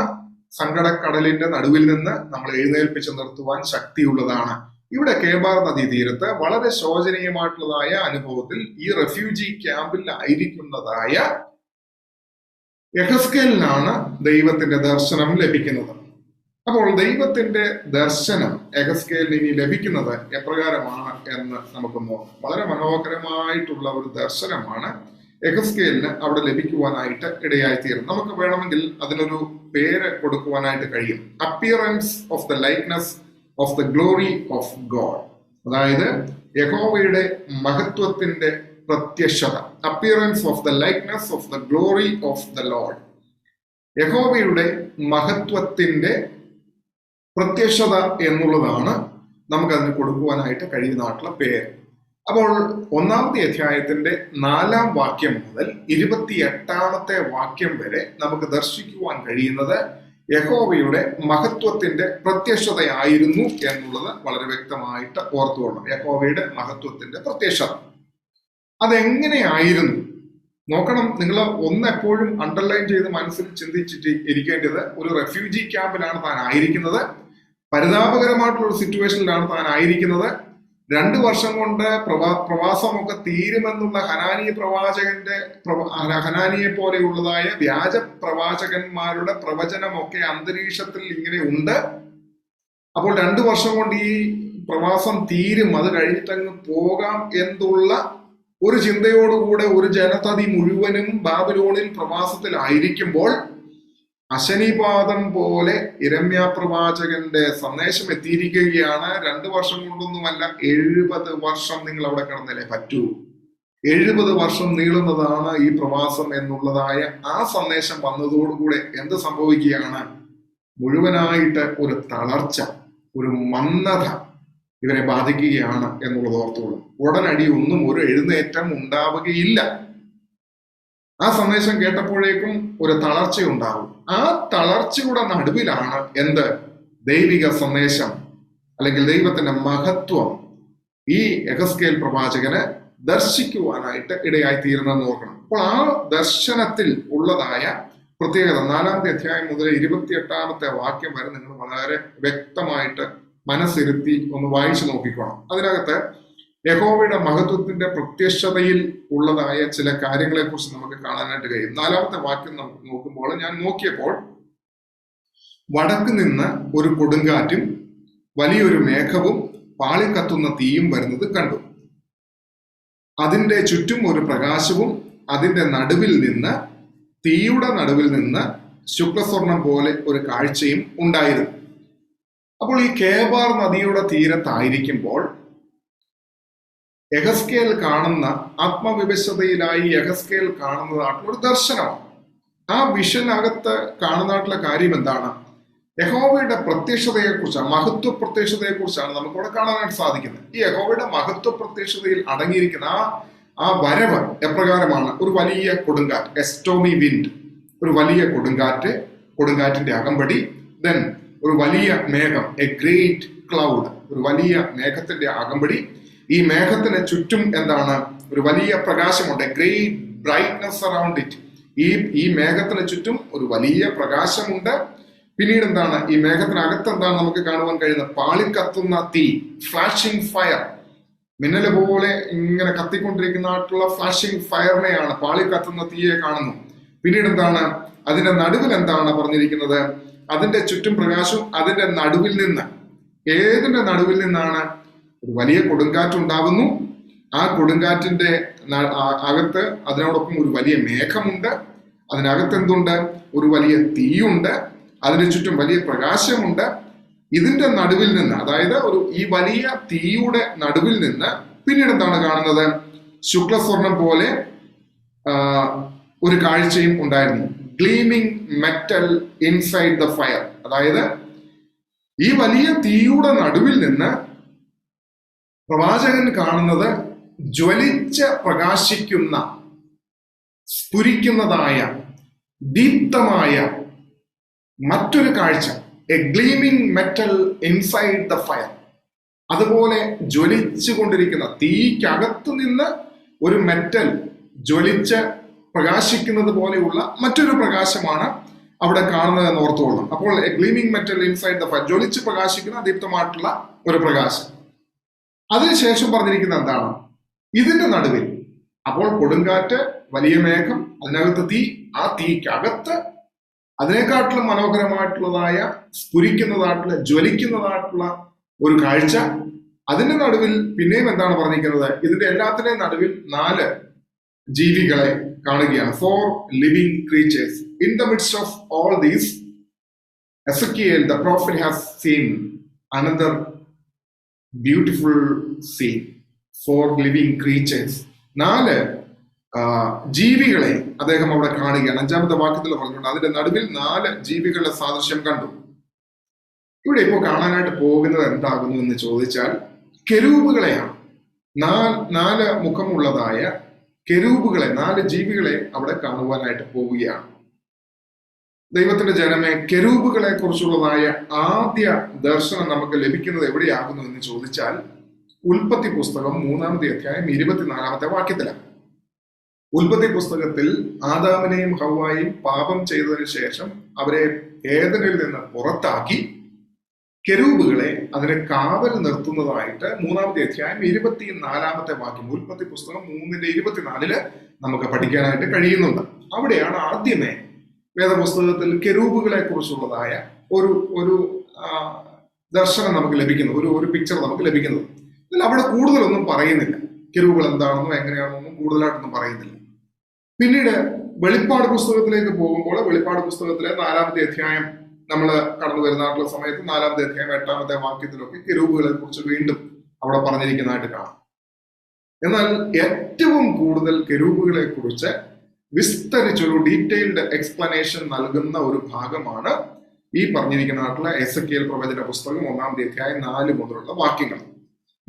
[SPEAKER 1] സങ്കടക്കടലിന്റെ നടുവിൽ നിന്ന് നമ്മൾ എഴുന്നേൽപ്പിച്ച് നിർത്തുവാൻ ശക്തിയുള്ളതാണ്. ഇവിടെ കേബാർ നദീ തീരത്ത് വളരെ ശോചനീയമായിട്ടുള്ളതായ അനുഭവത്തിൽ ഈ റെഫ്യൂജി ക്യാമ്പിൽ ആയിരിക്കുന്നതായ യെഹെസ്കേലിനാണ് ദൈവത്തിന്റെ ദർശനം ലഭിക്കുന്നത്. അപ്പോൾ ദൈവത്തിന്റെ ദർശനം യെഹെസ്കേലിന് ഇനി ലഭിക്കുന്നത് എപ്രകാരമാണ് എന്ന് നമുക്ക് നോക്കാം. വളരെ മനോഹരമായിട്ടുള്ള ഒരു ദർശനമാണ് യെഹെസ്കേലിന് അവിടെ ലഭിക്കുവാനായിട്ട് ഇടയായിത്തീരും. നമുക്ക് വേണമെങ്കിൽ അതിനൊരു പേര് കൊടുക്കുവാനായിട്ട് കഴിയും. Appearance of the likeness of the glory of God. അതായത് യഹോവയുടെ മഹത്വത്തിന്റെ പ്രത്യക്ഷത. Appearance of the likeness of the glory of the Lord. യഹോവയുടെ മഹത്വത്തിന്റെ പ്രത്യക്ഷത എന്നുള്ളതാണ് നമുക്കതിന് കൊടുക്കുവാനായിട്ട് കഴിയുന്നതായിട്ടുള്ള പേര്. അപ്പോൾ 1-ാമത്തെ അധ്യായത്തിന്റെ 4-ാം വാക്യം മുതൽ 28-ാമത്തെ വാക്യം വരെ നമുക്ക് ദർശിക്കുവാൻ കഴിയുന്നത് യഹോവയുടെ മഹത്വത്തിന്റെ പ്രത്യക്ഷതയായിരുന്നു എന്നുള്ളത് വളരെ വ്യക്തമായിട്ട് ഓർത്തുകൊള്ളണം. യഹോവയുടെ മഹത്വത്തിന്റെ പ്രത്യക്ഷത അതെങ്ങനെയായിരുന്നു നോക്കണം. നിങ്ങൾ എപ്പോഴും അണ്ടർലൈൻ ചെയ്ത് മനസ്സിൽ ചിന്തിച്ചിട്ട് ഇരിക്കേണ്ടത്, ഒരു റെഫ്യൂജി ക്യാമ്പിലാണ് താൻ ആയിരിക്കുന്നത്, പരിതാപകരമായിട്ടുള്ള ഒരു സിറ്റുവേഷനിലാണ് താൻ ആയിരിക്കുന്നത്. 2 വർഷം കൊണ്ട് പ്രവാസമൊക്കെ തീരുമെന്നുള്ള ഹനാനിയെ പോലെയുള്ളതായ വ്യാജ പ്രവാചകന്മാരുടെ പ്രവചനമൊക്കെ അന്തരീക്ഷത്തിൽ ഇങ്ങനെ ഉണ്ട്. അപ്പോൾ 2 വർഷം കൊണ്ട് ഈ പ്രവാസം തീരും, അത് കഴിഞ്ഞിട്ടങ്ങ് പോകാം എന്നുള്ള ഒരു ചിന്തയോടുകൂടെ ഒരു ജനതതി മുഴുവനും ബാബിലോണിൽ പ്രവാസത്തിലായിരിക്കുമ്പോൾ അശനിപാതം പോലെ യിരെമ്യാ പ്രവാചകന്റെ സന്ദേശം എത്തിയിരിക്കുകയാണ്. 2 വർഷം കൊണ്ടൊന്നുമല്ല, 70 വർഷം നിങ്ങൾ അവിടെ കിടന്നല്ലേ പറ്റൂ. 70 വർഷം നീളുന്നതാണ് ഈ പ്രവാസം എന്നുള്ളതായ ആ സന്ദേശം വന്നതോടുകൂടെ എന്ത് സംഭവിക്കുകയാണ്? മുഴുവനായിട്ട് ഒരു തളർച്ച, ഒരു മന്ദത ഇവരെ ബാധിക്കുകയാണ് എന്നുള്ളത് ഓർത്തോളൂ. ഉടനടി ഒന്നും ഒരു എഴുന്നേറ്റം ഉണ്ടാവുകയില്ല. ആ സന്ദേശം കേട്ടപ്പോഴേക്കും ഒരു തളർച്ച ഉണ്ടാവും. ആ തളർച്ചയുടെ നടുവിലാണ് എന്ത്? ദൈവിക സന്ദേശം അല്ലെങ്കിൽ ദൈവത്തിന്റെ മഹത്വം ഈ യെഹെസ്കേൽ പ്രവാചകന് ദർശിക്കുവാനായിട്ട് ഇടയായിത്തീരുന്നതെന്ന് നോക്കണം. അപ്പോൾ ആ ദർശനത്തിൽ ഉള്ളതായ പ്രത്യേകത 4-ാമത്തെ അധ്യായം മുതൽ 28-ാമത്തെ വാക്യം വരെ നിങ്ങൾ വളരെ വ്യക്തമായിട്ട് മനസ്സിരുത്തി ഒന്ന് വായിച്ചു നോക്കിക്കോണം. അതിനകത്ത് യഹോവയുടെ മഹത്വത്തിന്റെ പ്രത്യക്ഷതയിൽ ഉള്ളതായ ചില കാര്യങ്ങളെ കുറിച്ച് നമുക്ക് കാണാനായിട്ട് കഴിയും. 4-ാമത്തെ വാക്യം നമുക്ക് നോക്കുമ്പോൾ, ഞാൻ നോക്കിയപ്പോൾ വടക്ക് നിന്ന് ഒരു കൊടുങ്കാറ്റും വലിയൊരു മേഘവും പാളിക്കത്തുന്ന തീയും വരുന്നത് കണ്ടു. അതിന്റെ ചുറ്റും ഒരു പ്രകാശവും അതിന്റെ നടുവിൽ നിന്ന്, തീയുടെ നടുവിൽ നിന്ന് ശുക്ലസ്വർണം പോലെ ഒരു കാഴ്ചയും ഉണ്ടായിരുന്നു. അപ്പോൾ ഈ കേബാർ നദിയുടെ തീരത്തായിരിക്കുമ്പോൾ യെഹെസ്കേൽ കാണുന്ന, ആത്മവിവശതയിലായി യെഹെസ്കേൽ കാണുന്നതായിട്ടുള്ള ഒരു ദർശനമാണ്. ആ വിഷനകത്ത് കാണുന്നതായിട്ടുള്ള കാര്യം എന്താണ്? യഹോവയുടെ പ്രത്യക്ഷതയെക്കുറിച്ചാണ്, മഹത്വ പ്രത്യക്ഷതയെക്കുറിച്ചാണ് നമുക്കിവിടെ കാണാനായിട്ട് സാധിക്കുന്നത്. ഈ യഹോവയുടെ മഹത്വ പ്രത്യക്ഷതയിൽ അടങ്ങിയിരിക്കുന്ന ആ വരവ് എപ്രകാരമാണ്? ഒരു വലിയ കൊടുങ്കാറ്റ്, എസ്റ്റോമി വിൻഡ്, ഒരു വലിയ കൊടുങ്കാറ്റ്, കൊടുങ്കാറ്റിന്റെ അകമ്പടി, ദെൻ ഒരു വലിയ മേഘം, എ ഗ്രേറ്റ് ക്ലൗഡ്, ഒരു വലിയ മേഘത്തിന്റെ അകമ്പടി. ഈ മേഘത്തിന് ചുറ്റും എന്താണ്? ഒരു വലിയ പ്രകാശമുണ്ട്, a great brightness around it. ഈ മേഘത്തിന് ചുറ്റും ഒരു വലിയ പ്രകാശമുണ്ട്. പിന്നീട് എന്താണ് ഈ മേഘത്തിനകത്ത് എന്താണ് നമുക്ക് കാണുവാൻ കഴിയുന്നത്? പാളിക്കത്തുന്ന തീ, ഫ്ലാഷിംഗ് ഫയർ. മിന്നല് പോലെ ഇങ്ങനെ കത്തിക്കൊണ്ടിരിക്കുന്നതായിട്ടുള്ള ഫ്ലാഷിംഗ് ഫയറിനെയാണ്, പാളിക്കത്തുന്ന തീയെ കാണുന്നു. പിന്നീട് എന്താണ് അതിന്റെ നടുവിൽ എന്താണ് പറഞ്ഞിരിക്കുന്നത്? അതിന്റെ ചുറ്റും പ്രകാശവും അതിന്റെ നടുവിൽ നിന്ന്, ഏതിന്റെ നടുവിൽ നിന്നാണ്? ഒരു വലിയ കൊടുങ്കാറ്റ് ഉണ്ടാവുന്നു. ആ കൊടുങ്കാറ്റിന്റെ അകത്ത് അതിനോടൊപ്പം ഒരു വലിയ മേഘമുണ്ട്. അതിനകത്ത് എന്തുണ്ട്? ഒരു വലിയ തീയുണ്ട്. അതിന് ചുറ്റും വലിയ പ്രകാശമുണ്ട്. ഇതിന്റെ നടുവിൽ നിന്ന്, അതായത് ഈ വലിയ തീയുടെ നടുവിൽ നിന്ന് പിന്നീട് എന്താണ് കാണുന്നത്? ശുക്ലസ്വർണം പോലെ ഒരു കാഴ്ചയും ഉണ്ടായിരുന്നു. ഗ്ലീമിംഗ് മെറ്റൽ ഇൻസൈഡ് ദ ഫയർ. അതായത് ഈ വലിയ തീയുടെ നടുവിൽ നിന്ന് പ്രവാചകൻ കാണുന്നത് ജ്വലിച്ച് പ്രകാശിക്കുന്ന, സ്ഫുരിക്കുന്നതായ, ദീപ്തമായ മറ്റൊരു കാഴ്ച. A gleaming metal inside the fire. അതുപോലെ ജ്വലിച്ചു കൊണ്ടിരിക്കുന്ന, തീക്കകത്തു നിന്ന് ഒരു മെറ്റൽ ജ്വലിച്ച് പ്രകാശിക്കുന്നത് പോലെയുള്ള മറ്റൊരു പ്രകാശമാണ് അവിടെ കാണുന്നത് എന്ന് ഓർത്തുകൊള്ളണം. അപ്പോൾ a gleaming metal inside the fire, ജ്വലിച്ച് പ്രകാശിക്കുന്ന ദീപ്തമായിട്ടുള്ള ഒരു പ്രകാശം. അതിനുശേഷം പറഞ്ഞിരിക്കുന്ന എന്താണ്? ഇതിന്റെ നടുവിൽ, അപ്പോൾ കൊടുങ്കാറ്റ്, വലിയ മേഘം, അതിനകത്ത് തീ, ആ തീക്കകത്ത് അതിനെക്കാട്ടിലും മനോഹരമായിട്ടുള്ളതായ, സ്ഫുരിക്കുന്നതായിട്ടുള്ള, ജ്വലിക്കുന്നതായിട്ടുള്ള ഒരു കാഴ്ച. അതിന്റെ നടുവിൽ പിന്നെയും എന്താണ് പറഞ്ഞിരിക്കുന്നത്? ഇതിന്റെ എല്ലാത്തിന്റെയും നടുവിൽ 4 ജീവികളെ കാണുകയാണ്. 4 living creatures. In the midst of all these, Ezekiel the prophet has seen another beautiful scene. 4 living creatures. 4 ജീവികളെ അദ്ദേഹം അവിടെ കാണുകയാണ്. 5-ാമത്തെ വാക്യത്തിൽ പറഞ്ഞിട്ടുണ്ട്, അതിന്റെ നടുവിൽ 4 ജീവികളുടെ സാദൃശ്യം കണ്ടു. ഇവിടെ ഇപ്പോൾ കാണാനായിട്ട് പോകുന്നത് എന്താകുന്നു എന്ന് ചോദിച്ചാൽ കെരൂബുകളെയാണ്. 4 മുഖമുള്ളതായ കെരൂബുകളെ, 4 ജീവികളെ അവിടെ കാണുവാനായിട്ട് പോവുകയാണ്. ദൈവത്തിന്റെ ജനമേ, കെരൂബുകളെ കുറിച്ചുള്ളതായ ആദ്യ ദർശനം നമുക്ക് ലഭിക്കുന്നത് എവിടെയാകുന്നു എന്ന് ചോദിച്ചാൽ ഉൽപ്പത്തി പുസ്തകം 3-ാമത്തെ അധ്യായം 24-ാമത്തെ വാക്യത്തിലാണ്. ഉൽപ്പത്തി പുസ്തകത്തിൽ ആദാമിനെയും ഹവ്വായും പാപം ചെയ്തതിനു ശേഷം അവരെ ഏദനിൽ നിന്ന് പുറത്താക്കി കെരൂബുകളെ അതിനെ കാവൽ നിർത്തുന്നതായിട്ട് 3-ാമത്തെ അധ്യായം 24-ാമത്തെ വാക്യം, ഉൽപ്പത്തി പുസ്തകം 3:24 നമുക്ക് പഠിക്കാനായിട്ട് കഴിയുന്നുണ്ട്. അവിടെയാണ് ആദ്യമേ വേദപുസ്തകത്തിൽ കെരൂബുകളെ കുറിച്ചുള്ളതായ ഒരു ദർശനം നമുക്ക് ലഭിക്കുന്നത്, ഒരു പിക്ചർ നമുക്ക് ലഭിക്കുന്നത്. ഇതിൽ അവിടെ കൂടുതലൊന്നും പറയുന്നില്ല. കെരൂബുകൾ എന്താണെന്നോ എങ്ങനെയാണെന്നൊന്നും കൂടുതലായിട്ടൊന്നും പറയുന്നില്ല. പിന്നീട് വെളിപ്പാട് പുസ്തകത്തിലേക്ക് പോകുമ്പോൾ വെളിപ്പാട് പുസ്തകത്തിലെ 4-ാമത്തെ അധ്യായം നമ്മൾ കടന്നു വരുന്ന സമയത്ത് 4-ാമത്തെ അധ്യായം 8-ാമത്തെ വാക്യത്തിലൊക്കെ കെരൂബുകളെ കുറിച്ച് വീണ്ടും അവിടെ പറഞ്ഞിരിക്കുന്നതായിട്ട് കാണാം. എന്നാൽ ഏറ്റവും കൂടുതൽ കെരൂബുകളെ കുറിച്ച് വിസ്തരിച്ചൊരു ഡീറ്റെയിൽഡ് എക്സ്പ്ലനേഷൻ നൽകുന്ന ഒരു ഭാഗമാണ് ഈ പറഞ്ഞിരിക്കുന്നതായിട്ടുള്ള എസെക്കിയേൽ പ്രവചന പുസ്തകം 1-ാമത്തെ അധ്യായം 4 മുതലുള്ള വാക്യങ്ങൾ.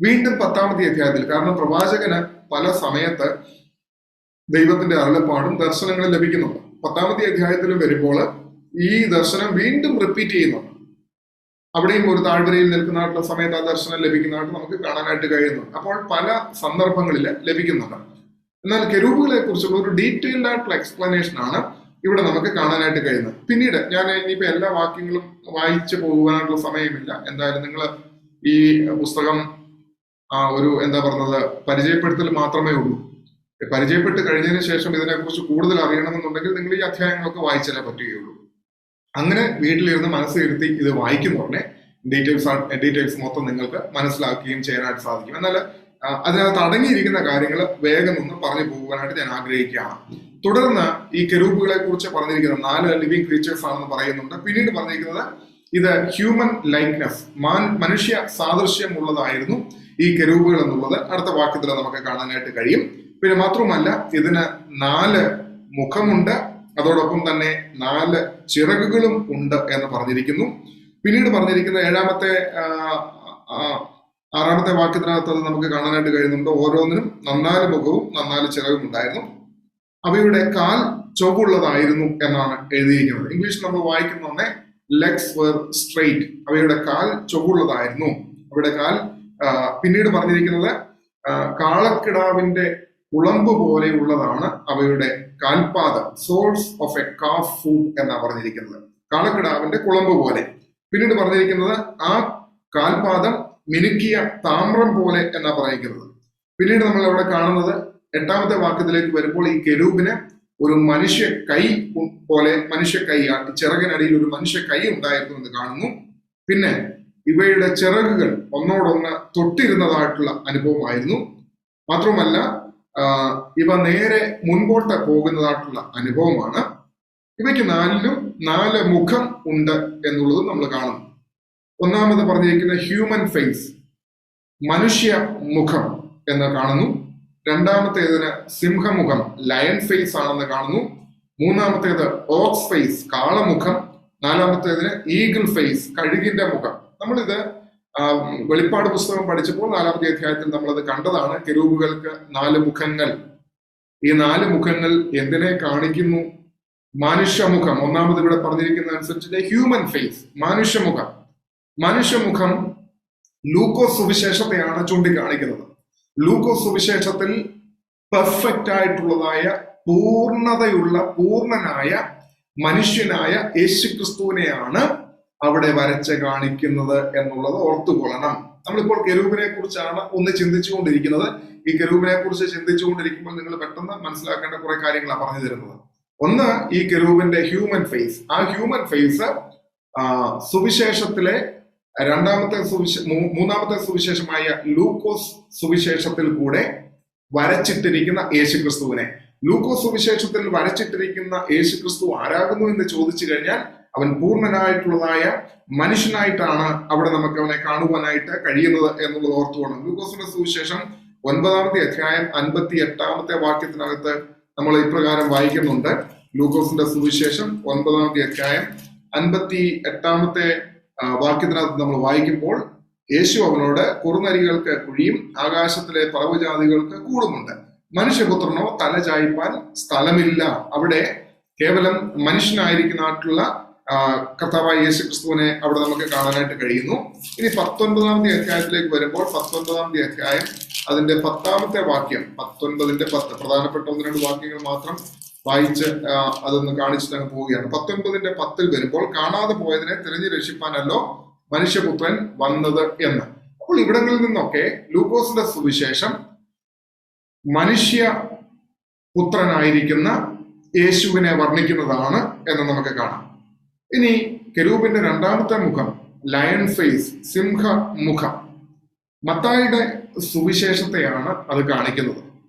[SPEAKER 1] വീണ്ടും 10-ാമത്തെ അധ്യായത്തിൽ, കാരണം പ്രവാചകന് പല സമയത്ത് ദൈവത്തിന്റെ അരുളപ്പാടും ദർശനങ്ങളും ലഭിക്കുന്നുണ്ട്. 10-ാമത്തെ അധ്യായത്തിലും വരുമ്പോൾ ഈ ദർശനം വീണ്ടും റിപ്പീറ്റ് ചെയ്യുന്നുണ്ട്. അവിടെയും ഒരു താഴ്വരയിൽ നിൽക്കുന്നതായിട്ടുള്ള സമയത്ത് ആ ദർശനം ലഭിക്കുന്നതായിട്ട് നമുക്ക് കാണാനായിട്ട് കഴിയുന്നുണ്ട്. അപ്പോൾ പല സന്ദർഭങ്ങളിൽ ലഭിക്കുന്നുണ്ട്. എന്നാൽ കെരൂബുകളെ കുറിച്ചുള്ള ഒരു ഡീറ്റെയിൽഡ് ആയിട്ടുള്ള എക്സ്പ്ലനേഷൻ ആണ് ഇവിടെ നമുക്ക് കാണാനായിട്ട് കഴിയുന്നത്. പിന്നീട് ഞാൻ ഇനിയിപ്പോ എല്ലാ വാക്യങ്ങളും വായിച്ചു പോകുവാനായിട്ടുള്ള സമയമില്ല. എന്തായാലും നിങ്ങൾ ഈ പുസ്തകം ഒരു പരിചയപ്പെടുത്തൽ മാത്രമേ ഉള്ളൂ. പരിചയപ്പെട്ട് കഴിഞ്ഞതിന് ശേഷം ഇതിനെക്കുറിച്ച് കൂടുതൽ അറിയണമെന്നുണ്ടെങ്കിൽ നിങ്ങൾ ഈ അധ്യായങ്ങളൊക്കെ വായിച്ചാലേ പറ്റുകയുള്ളൂ. അങ്ങനെ വീട്ടിലിരുന്ന് മനസ്സിലിരുത്തി ഇത് വായിക്കുന്നതോടെ ഡീറ്റെയിൽസ് മൊത്തം നിങ്ങൾക്ക് മനസ്സിലാക്കുകയും ചെയ്യാനായിട്ട് സാധിക്കും. എന്നാൽ അതിനകത്ത് അടങ്ങിയിരിക്കുന്ന കാര്യങ്ങൾ വേഗം ഒന്ന് പറഞ്ഞു പോകുവാനായിട്ട് ഞാൻ ആഗ്രഹിക്കുകയാണ്. തുടർന്ന് ഈ കെരൂബുകളെ കുറിച്ച് പറഞ്ഞിരിക്കുന്നത് 4 ലിവിങ് ക്രീച്ചേഴ്സ് ആണെന്ന് പറയുന്നുണ്ട്. പിന്നീട് പറഞ്ഞിരിക്കുന്നത് ഇത് ഹ്യൂമൻ ലൈക്നെസ്, മനുഷ്യ സാദൃശ്യം ഉള്ളതായിരുന്നു ഈ കെരൂബുകൾ എന്നുള്ളത് അടുത്ത വാക്യത്തിൽ നമുക്ക് കാണാനായിട്ട് കഴിയും. പിന്നെ മാത്രമല്ല ഇതിന് 4 മുഖമുണ്ട്, അതോടൊപ്പം തന്നെ 4 ചിറകുകളും ഉണ്ട് എന്ന് പറഞ്ഞിരിക്കുന്നു. പിന്നീട് പറഞ്ഞിരിക്കുന്ന 6-ാമത്തെ വാക്യത്തിനകത്ത് അത് നമുക്ക് കാണാനായിട്ട് കഴിയുന്നുണ്ട്. ഓരോന്നിനും 4 മുഖവും 4 ചിറകും ഉണ്ടായിരുന്നു. അവയുടെ കാൽ ചൊവ്വുള്ളതായിരുന്നു എന്നാണ് എഴുതിയിരിക്കുന്നത്. ഇംഗ്ലീഷ് നമ്മൾ വായിക്കുന്നതോടെ ലെഗ്സ് വെർ സ്ട്രെയിറ്റ്, അവയുടെ കാൽ ചൊവ്വുള്ളതായിരുന്നു. അവയുടെ കാൽ പിന്നീട് പറഞ്ഞിരിക്കുന്നത് കാളക്കിടാവിന്റെ കുളമ്പ് പോലെയുള്ളതാണ് അവയുടെ കാൽപാദം, soles of a calf foot എന്നാണ് പറഞ്ഞിരിക്കുന്നത്. കാളക്കിടാവിന്റെ കുളമ്പ് പോലെ. പിന്നീട് പറഞ്ഞിരിക്കുന്നത് ആ കാൽപാദം മിനുക്കിയ താമ്രം പോലെ എന്നാ പറഞ്ഞിരിക്കുന്നത്. പിന്നീട് നമ്മൾ അവിടെ കാണുന്നത് 8ാമത്തെ വാക്യത്തിലേക്ക് വരുമ്പോൾ ഈ കെരൂബിന് ഒരു മനുഷ്യ കൈ പോലെ, മനുഷ്യ കൈ, ചിറകിനടിയിൽ ഒരു മനുഷ്യ കൈ ഉണ്ടായിരുന്നു എന്ന് കാണുന്നു. പിന്നെ ഇവയുടെ ചിറകുകൾ ഒന്നോടൊന്ന് തൊട്ടിരുന്നതായിട്ടുള്ള അനുഭവമായിരുന്നു. മാത്രമല്ല ഇവ നേരെ മുൻപോട്ട് പോകുന്നതായിട്ടുള്ള അനുഭവമാണ്. ഇവയ്ക്ക് 4നും 4 മുഖം ഉണ്ട് എന്നുള്ളത് നമ്മൾ കാണുന്നു. ഒന്നാമത് പറഞ്ഞിരിക്കുന്ന ഹ്യൂമൻ ഫേസ്, മനുഷ്യ മുഖം എന്ന് കാണുന്നു. രണ്ടാമത്തേതിന് സിംഹമുഖം, ലയൺ ഫേസ് ആണെന്ന് കാണുന്നു. മൂന്നാമത്തേത് ഓക്സ് ഫേസ്, കാളമുഖം. നാലാമത്തേതിന് ഈഗിൾ ഫേസ്, കഴുകിന്റെ മുഖം. നമ്മളിത് വെളിപ്പാട് പുസ്തകം പഠിച്ചപ്പോൾ 4ാമത്തെ അധ്യായത്തിൽ നമ്മളത് കണ്ടതാണ്. കെരൂബുകൾക്ക് 4 മുഖങ്ങൾ. ഈ 4 മുഖങ്ങൾ എന്തിനെ കാണിക്കുന്നു? മനുഷ്യമുഖം. ഒന്നാമത് ഇവിടെ പറഞ്ഞിരിക്കുന്ന അനുസരിച്ച് ഹ്യൂമൻ ഫേസ്, മനുഷ്യമുഖം. മനുഷ്യമുഖം ലൂക്കോസ് സുവിശേഷത്തെയാണ് ചൂണ്ടിക്കാണിക്കുന്നത്. ലൂക്കോസ് സുവിശേഷത്തിൽ പെർഫെക്റ്റ് ആയിട്ടുള്ളതായ പൂർണ്ണനായ മനുഷ്യനായ യേശുക്രിസ്തുവിനെയാണ് അവിടെ വരച്ച് കാണിക്കുന്നത് എന്നുള്ളത് ഓർത്തുകൊള്ളണം. നമ്മളിപ്പോൾ കെരൂബിനെ കുറിച്ചാണ് ഒന്ന് ചിന്തിച്ചുകൊണ്ടിരിക്കുന്നത്. ഈ കെരൂബിനെ കുറിച്ച് ചിന്തിച്ചുകൊണ്ടിരിക്കുമ്പോൾ നിങ്ങൾ പെട്ടെന്ന് മനസ്സിലാക്കേണ്ട കുറെ കാര്യങ്ങളാണ് പറഞ്ഞു തരുന്നത്. ഒന്ന്, ഈ കെരൂബിന്റെ ഹ്യൂമൻ ഫേസ്. ആ ഹ്യൂമൻ ഫേസ് സുവിശേഷത്തിലെ മൂന്നാമത്തെ സുവിശേഷമായ ലൂക്കോസ് സുവിശേഷത്തിൽ കൂടെ വരച്ചിട്ടിരിക്കുന്ന യേശുക്രിസ്തുവിനെ, ലൂക്കോസ് സുവിശേഷത്തിൽ വരച്ചിട്ടിരിക്കുന്ന യേശുക്രിസ്തു ആരാകുന്നു എന്ന് ചോദിച്ചു കഴിഞ്ഞാൽ അവൻ പൂർണ്ണനായിട്ടുള്ളതായ മനുഷ്യനായിട്ടാണ് അവിടെ നമുക്ക് അവനെ കാണുവാനായിട്ട് കഴിയുന്നത് എന്നുള്ളത് ഓർത്തുകൊള്ളണം. ലൂക്കോസിന്റെ സുവിശേഷം 9ാമത്തെ അധ്യായം 58ാമത്തെ വാക്യത്തിനകത്ത് നമ്മൾ ഇപ്രകാരം വായിക്കുന്നുണ്ട്. ലൂക്കോസിന്റെ സുവിശേഷം 9ാമത്തെ അധ്യായം 58ാമത്തെ വാക്യത്തിനകത്ത് നമ്മൾ വായിക്കുമ്പോൾ, യേശു അവനോട്, കുറുനരികൾക്ക് കുഴിയും ആകാശത്തിലെ പറവജാതികൾക്ക് കൂടുമുണ്ട്, മനുഷ്യപുത്രനോ തല ചായ്പാൻ സ്ഥലമില്ല. അവിടെ കേവലം മനുഷ്യനായിരിക്കുന്നതായിട്ടുള്ള കർത്താവായ യേശു ക്രിസ്തുവിനെ അവിടെ നമുക്ക് കാണാനായിട്ട് കഴിയുന്നു. ഇനി 19ാമത്തെ അധ്യായത്തിലേക്ക് വരുമ്പോൾ 19ാമത്തെ അധ്യായം അതിന്റെ 10ാമത്തെ വാക്യം, 19ന്റെ 10 പ്രധാനപ്പെട്ട 1-2 വാക്യങ്ങൾ മാത്രം വായിച്ച് അതൊന്ന് കാണിച്ചിട്ട് അങ്ങ് പോവുകയാണ്. 19ന്റെ 10 വരുമ്പോൾ, കാണാതെ പോയതിനെ തിരഞ്ഞു രക്ഷിപ്പാനല്ലോ മനുഷ്യപുത്രൻ വന്നത് എന്ന്. അപ്പോൾ ഇവിടങ്ങളിൽ നിന്നൊക്കെ ലൂക്കോസിന്റെ സുവിശേഷം മനുഷ്യ പുത്രനായിരിക്കുന്ന യേശുവിനെ വർണ്ണിക്കുന്നതാണ് എന്ന് നമുക്ക് കാണാം. ഇനി കെരൂബിന്റെ 2ാമത്തെ മുഖം, ലയൺ ഫേസ്, സിംഹമുഖം. മത്തായിയുടെ സുവിശേഷത്തെയാണ് അത് കാണിക്കുന്നത്.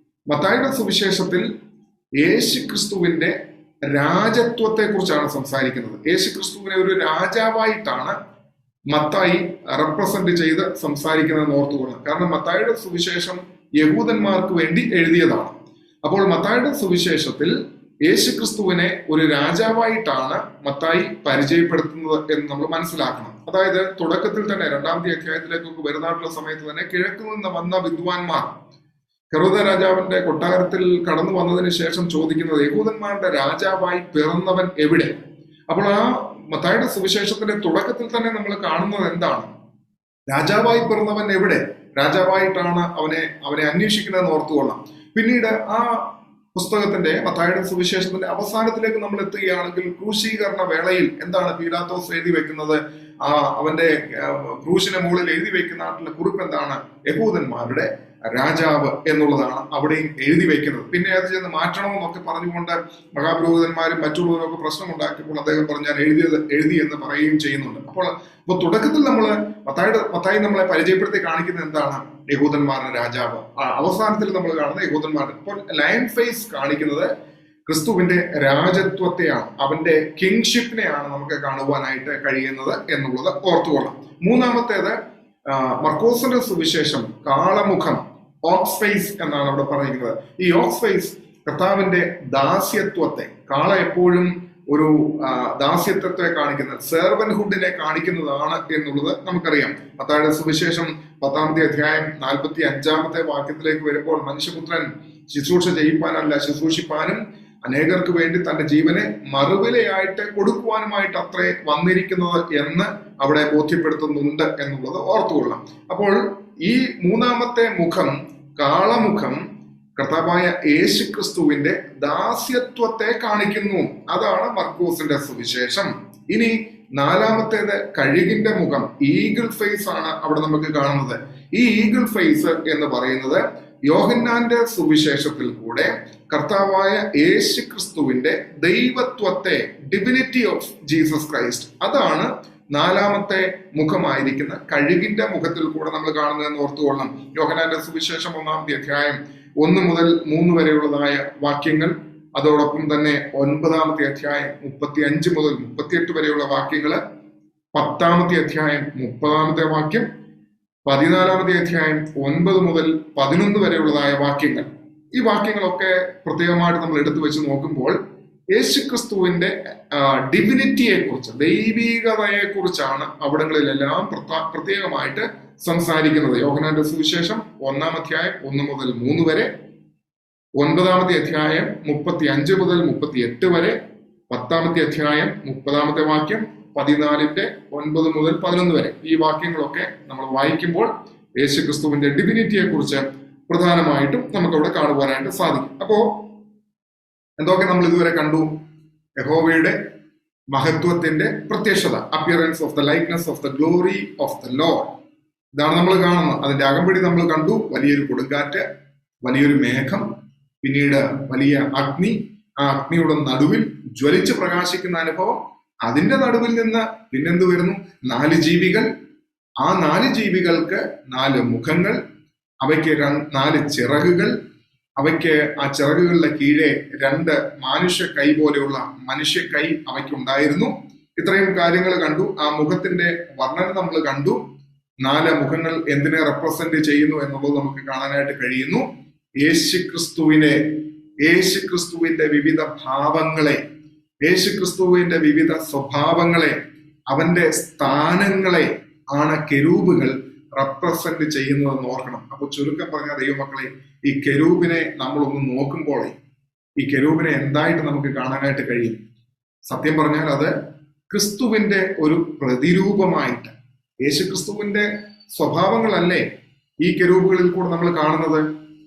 [SPEAKER 1] മത്തായിയുടെ സുവിശേഷത്തിൽ യേശുക്രിസ്തുവിന്റെ രാജത്വത്തെ കുറിച്ചാണ് സംസാരിക്കുന്നത്. യേശുക്രിസ്തുവിനെ ഒരു രാജാവായിട്ടാണ് മത്തായി റെപ്രസെന്റ് ചെയ്ത് സംസാരിക്കുന്നതെന്ന് ഓർത്തുകൊള്ളണം. കാരണം മത്തായിയുടെ സുവിശേഷം യഹൂദന്മാർക്ക് വേണ്ടി എഴുതിയതാണ്. അപ്പോൾ മത്തായിയുടെ സുവിശേഷത്തിൽ യേശുക്രിസ്തുവിനെ ഒരു രാജാവായിട്ടാണ് മത്തായി പരിചയപ്പെടുത്തുന്നത് എന്ന് നമ്മൾ മനസ്സിലാക്കണം. അതായത് തുടക്കത്തിൽ തന്നെ 2ാമത്തെ അധ്യായത്തിലേക്കൊക്കെ വരുന്നായിട്ടുള്ള സമയത്ത് തന്നെ കിഴക്ക് നിന്ന് വന്ന വിദ്വാൻമാർ ഹെരോദ രാജാവിന്റെ കൊട്ടാരത്തിൽ കടന്നു വന്നതിന് ശേഷം ചോദിക്കുന്നത്, യഹൂദന്മാരുടെ രാജാവായി പിറന്നവൻ എവിടെ? അപ്പോൾ ആ മത്തായിയുടെ സുവിശേഷത്തിന്റെ തുടക്കത്തിൽ തന്നെ നമ്മൾ കാണുന്നത് എന്താണ്? രാജാവായി പിറന്നവൻ എവിടെ? രാജാവായിട്ടാണ് അവനെ അന്വേഷിക്കുന്നതെന്ന് ഓർത്തുകൊള്ളാം. പിന്നീട് ആ പുസ്തകത്തിന്റെ മത്തായിയുടെ സുവിശേഷത്തിന്റെ അവസാനത്തിലേക്ക് നമ്മൾ എത്തുകയാണെങ്കിൽ, ക്രൂശീകരണ വേളയിൽ എന്താണ് പീലാത്തോസ് എഴുതി വെക്കുന്നത്? അവന്റെ ക്രൂശിന് മുകളിൽ എഴുതി വെക്കുന്ന കുറിപ്പ് എന്താണ്? യഹൂദന്മാരുടെ രാജാവ് എന്നുള്ളതാണ് അവിടെയും എഴുതി വെക്കുന്നത്. പിന്നെ അത് ചെന്ന് മാറ്റണമെന്നൊക്കെ പറഞ്ഞുകൊണ്ട് മഹാപുരോഹിതന്മാരും മറ്റുള്ളവരും ഒക്കെ പ്രശ്നം ഉണ്ടാക്കിയപ്പോൾ അദ്ദേഹം പറഞ്ഞാൽ എഴുതി എന്ന് പറയുകയും ചെയ്യുന്നുണ്ട്. അപ്പോൾ തുടക്കത്തിൽ മത്തായി നമ്മളെ പരിചയപ്പെടുത്തി കാണിക്കുന്നത് എന്താണ്? യഹൂദന്മാരുടെ രാജാവ്. അവസാനത്തിൽ നമ്മൾ കാണുന്ന യഹൂദന്മാരുടെ. അപ്പോൾ ലയൺ ഫേസ് കാണിക്കുന്നത് ക്രിസ്തുവിന്റെ രാജത്വത്തെയാണ്, അവന്റെ കിങ്ഷിപ്പിനെയാണ് നമുക്ക് കാണുവാനായിട്ട് കഴിയുന്നത് എന്നുള്ളത് ഓർത്തുകൊള്ളാം. മൂന്നാമത്തേത് മർക്കോസിന്റെ സുവിശേഷം, കാളമുഖം, ഓക്സ് ഫേസ് എന്നാണ് അവിടെ പറയുന്നത്. ഈ ഓക്സ് ഫേസ് കർത്താവിന്റെ ദാസ്യത്വത്തെ, കാള എപ്പോഴും ഒരു ദാസ്യത്വത്തെ കാണിക്കുന്ന, സെർവൻഹുഡിനെ കാണിക്കുന്നതാണ് എന്നുള്ളത് നമുക്കറിയാം. മത്തായിയുടെ സുവിശേഷം 10ാമത്തെ അധ്യായം 45ാമത്തെ വാക്യത്തിലേക്ക് വരുമ്പോൾ, മനുഷ്യപുത്രൻ ശുശ്രൂഷ ചെയ്യിപ്പാനല്ല ശുശ്രൂഷിപ്പാനും അനേകർക്ക് വേണ്ടി തന്റെ ജീവനെ മറുവിലയായിട്ട് കൊടുക്കുവാനുമായിട്ട് അത്രേ വന്നിരിക്കുന്നത് എന്ന് അവിടെ ബോധ്യപ്പെടുത്തുന്നുണ്ട് എന്നുള്ളത് ഓർത്തുകൊള്ളാം. അപ്പോൾ ഈ മൂന്നാമത്തെ മുഖം, കാളമുഖം, കർത്താവായ യേശു ക്രിസ്തുവിന്റെ ദാസ്യത്വത്തെ കാണിക്കുന്നു. അതാണ് മർക്കോസിന്റെ സുവിശേഷം. ഇനി നാലാമത്തേത് കഴുകിന്റെ മുഖം, ഈഗിൾ ഫേസ് ആണ് അവിടെ നമുക്ക് കാണുന്നത്. ഈ ഈഗിൾ ഫേസ് എന്ന് പറയുന്നത് യോഹന്നാന്റെ സുവിശേഷത്തിൽ കൂടെ കർത്താവായ യേശു ക്രിസ്തുവിന്റെ ദൈവത്വത്തെ, ഡിവിനിറ്റി ഓഫ് ജീസസ് ക്രൈസ്റ്റ്, അതാണ് നാലാമത്തെ മുഖമായിരിക്കുന്ന കഴുകിന്റെ മുഖത്തിൽ കൂടെ നമ്മൾ കാണുന്നതെന്ന് ഓർത്തുകൊള്ളണം. യോഹന്നാന്റെ സുവിശേഷം 1-ാമത്തെ അധ്യായം 1 മുതൽ 3 വരെയുള്ളതായ വാക്യങ്ങൾ, അതോടൊപ്പം തന്നെ 9-ാമത്തെ അധ്യായം 35 മുതൽ 38 വരെയുള്ള വാക്യങ്ങള്, 10-ാമത്തെ അധ്യായം 30-ാമത്തെ വാക്യം, 14-ാമത്തെ അധ്യായം 9 മുതൽ 11 വരെയുള്ളതായ വാക്യങ്ങൾ. ഈ വാക്യങ്ങളൊക്കെ പ്രത്യേകമായിട്ട് നമ്മൾ എടുത്തു വെച്ച് നോക്കുമ്പോൾ യേശുക്രിസ്തുവിന്റെ ഡിവിനിറ്റിയെ കുറിച്ച്, ദൈവികതയെ കുറിച്ചാണ് അവിടങ്ങളിലെല്ലാം പ്രത്യേകമായിട്ട് സംസാരിക്കുന്നത്. യോഹന്നാന്റെ സുവിശേഷം 1-ാം അധ്യായം 1 മുതൽ 3 വരെ, 9-ാമത്തെ അധ്യായം 35 മുതൽ 38 വരെ, 10-ാമത്തെ അധ്യായം 30-ാമത്തെ വാക്യം, 14-ന്റെ 9 മുതൽ 11 വരെ. ഈ വാക്യങ്ങളൊക്കെ നമ്മൾ വായിക്കുമ്പോൾ യേശുക്രിസ്തുവിന്റെ ഡിവിനിറ്റിയെ കുറിച്ച് പ്രധാനമായിട്ടും നമുക്ക് അവിടെ കാണുവാനായിട്ട് സാധിക്കും. അപ്പോ എന്തൊക്കെ നമ്മൾ ഇതുവരെ കണ്ടു? യഹോവയുടെ മഹത്വത്തിന്റെ പ്രത്യക്ഷത, appearance of the likeness of the glory of the Lord, ഇതാണ് നമ്മൾ കാണുന്നത്. അതിന്റെ അകമ്പടി നമ്മൾ കണ്ടു. വലിയൊരു കൊടുങ്കാറ്റ്, വലിയൊരു മേഘം, പിന്നീട് വലിയ അഗ്നി, ആ അഗ്നിയുടെ നടുവിൽ ജ്വലിച്ച് പ്രകാശിക്കുന്ന അനുഭവം. അതിന്റെ നടുവിൽ നിന്ന് പിന്നെന്ത് വരുന്നു? 4 ജീവികൾ. ആ 4 ജീവികൾക്ക് 4 മുഖങ്ങൾ, അവയ്ക്ക് 4 ചിറകുകൾ, അവയ്ക്ക് ആ ചിറകുകളുടെ കീഴെ 2 മാനുഷ്യ കൈ പോലെയുള്ള മനുഷ്യ കൈ അവയ്ക്കുണ്ടായിരുന്നു. ഇത്രയും കാര്യങ്ങൾ കണ്ടു. ആ മുഖത്തിന്റെ വർണ്ണന നമ്മൾ കണ്ടു. 4 മുഖങ്ങൾ എന്തിനെ റെപ്രസെന്റ് ചെയ്യുന്നു എന്നുള്ളത് നമുക്ക് കാണാനായിട്ട് കഴിയുന്നു. യേശുക്രിസ്തുവിന്റെ വിവിധ ഭാവങ്ങളെ, യേശുക്രിസ്തുവിന്റെ വിവിധ സ്വഭാവങ്ങളെ, അവന്റെ സ്ഥാനങ്ങളെ ആണ് കെരൂബുകൾ റെപ്രസെന്റ് ചെയ്യുന്നതെന്ന് ഓർക്കണം. അപ്പൊ ചുരുക്കം പറഞ്ഞ ദൈവമക്കളെ, ഈ കെരൂബിനെ നമ്മളൊന്ന് നോക്കുമ്പോൾ ഈ കെരൂബിനെ എന്തായിട്ട് നമുക്ക് കാണാനായിട്ട് കഴിയും? സത്യം പറഞ്ഞാൽ അത് ക്രിസ്തുവിന്റെ ഒരു പ്രതിരൂപമായിട്ട്, യേശുക്രിസ്തുവിന്റെ സ്വഭാവങ്ങളല്ലേ ഈ കെരൂബുകളിൽ കൂടെ നമ്മൾ കാണുന്നത്?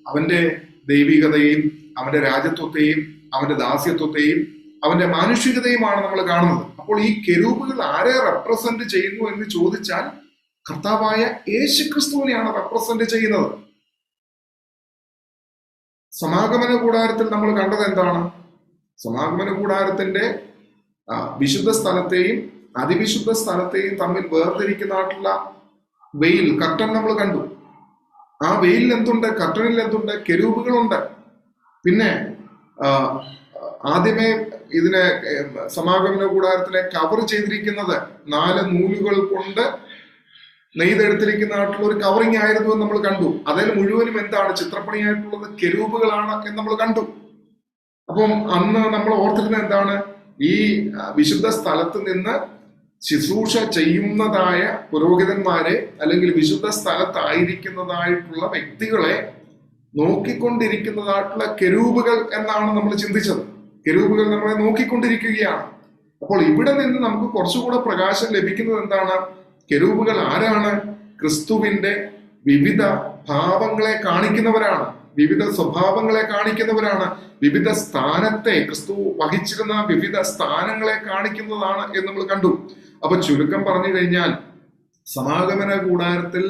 [SPEAKER 1] അവന്റെ ദൈവികതയും അവന്റെ രാജത്വത്തെയും അവന്റെ ദാസ്യത്വത്തെയും അവന്റെ മാനുഷികതയുമാണ് നമ്മൾ കാണുന്നത്. അപ്പോൾ ഈ കെരൂബുകൾ ആരെ റെപ്രസെന്റ് ചെയ്യുന്നു എന്ന് ചോദിച്ചാൽ കർത്താവായ യേശുക്രിസ്തുവിനെയാണ് റെപ്രസെന്റ് ചെയ്യുന്നത്. സമാഗമന കൂടാരത്തിൽ നമ്മൾ കണ്ടത് എന്താണ്? സമാഗമന കൂടാരത്തിന്റെ വിശുദ്ധ സ്ഥലത്തെയും അതിവിശുദ്ധ സ്ഥലത്തെയും തമ്മിൽ വേർതിരിക്കുന്നതായിട്ടുള്ള വെയിൽ, കർട്ടൻ നമ്മൾ കണ്ടു. ആ വെയിലിൽ എന്തുണ്ട്? കർട്ടനിൽ എന്തുണ്ട്? കെരൂബുകളുണ്ട്. പിന്നെ ആദ്യമേ ഇതിനെ സമാഗമന കൂടാരത്തിനെ കവർ ചെയ്തിരിക്കുന്നത് 4 നൂലുകൾ കൊണ്ട് നെയ്തെടുത്തിരിക്കുന്നതായിട്ടുള്ള ഒരു കവറിങ് ആയിരുന്നു എന്ന് നമ്മൾ കണ്ടു. അതിൽ മുഴുവനും എന്താണ്? ചിത്രപ്പണിയായിട്ടുള്ളത് കെരൂബുകളാണ് എന്ന് നമ്മൾ കണ്ടു. അപ്പം അന്ന് നമ്മൾ ഓർത്തിരുന്നത് എന്താണ്? ഈ വിശുദ്ധ സ്ഥലത്ത് നിന്ന് ശുശ്രൂഷ ചെയ്യുന്നതായ പുരോഹിതന്മാരെ, അല്ലെങ്കിൽ വിശുദ്ധ സ്ഥലത്തായിരിക്കുന്നതായിട്ടുള്ള വ്യക്തികളെ നോക്കിക്കൊണ്ടിരിക്കുന്നതായിട്ടുള്ള കെരൂബുകൾ എന്നാണ് നമ്മൾ ചിന്തിച്ചത്. കെരൂബുകൾ നമ്മളെ നോക്കിക്കൊണ്ടിരിക്കുകയാണ്. അപ്പോൾ ഇവിടെ നിന്ന് നമുക്ക് കുറച്ചുകൂടെ പ്രകാശം ലഭിക്കുന്നത് എന്താണ്? കെരൂബുകൾ ആരാണ്? ക്രിസ്തുവിന്റെ വിവിധ ഭാവങ്ങളെ കാണിക്കുന്നവരാണ്, വിവിധ സ്വഭാവങ്ങളെ കാണിക്കുന്നവരാണ്, വിവിധ സ്ഥാനത്തെ, ക്രിസ്തു വഹിച്ചിരുന്ന വിവിധ സ്ഥാനങ്ങളെ കാണിക്കുന്നതാണ് എന്ന് നമ്മൾ കണ്ടു. അപ്പൊ ചുരുക്കം പറഞ്ഞു കഴിഞ്ഞാൽ സമാഗമന കൂടാരത്തിൽ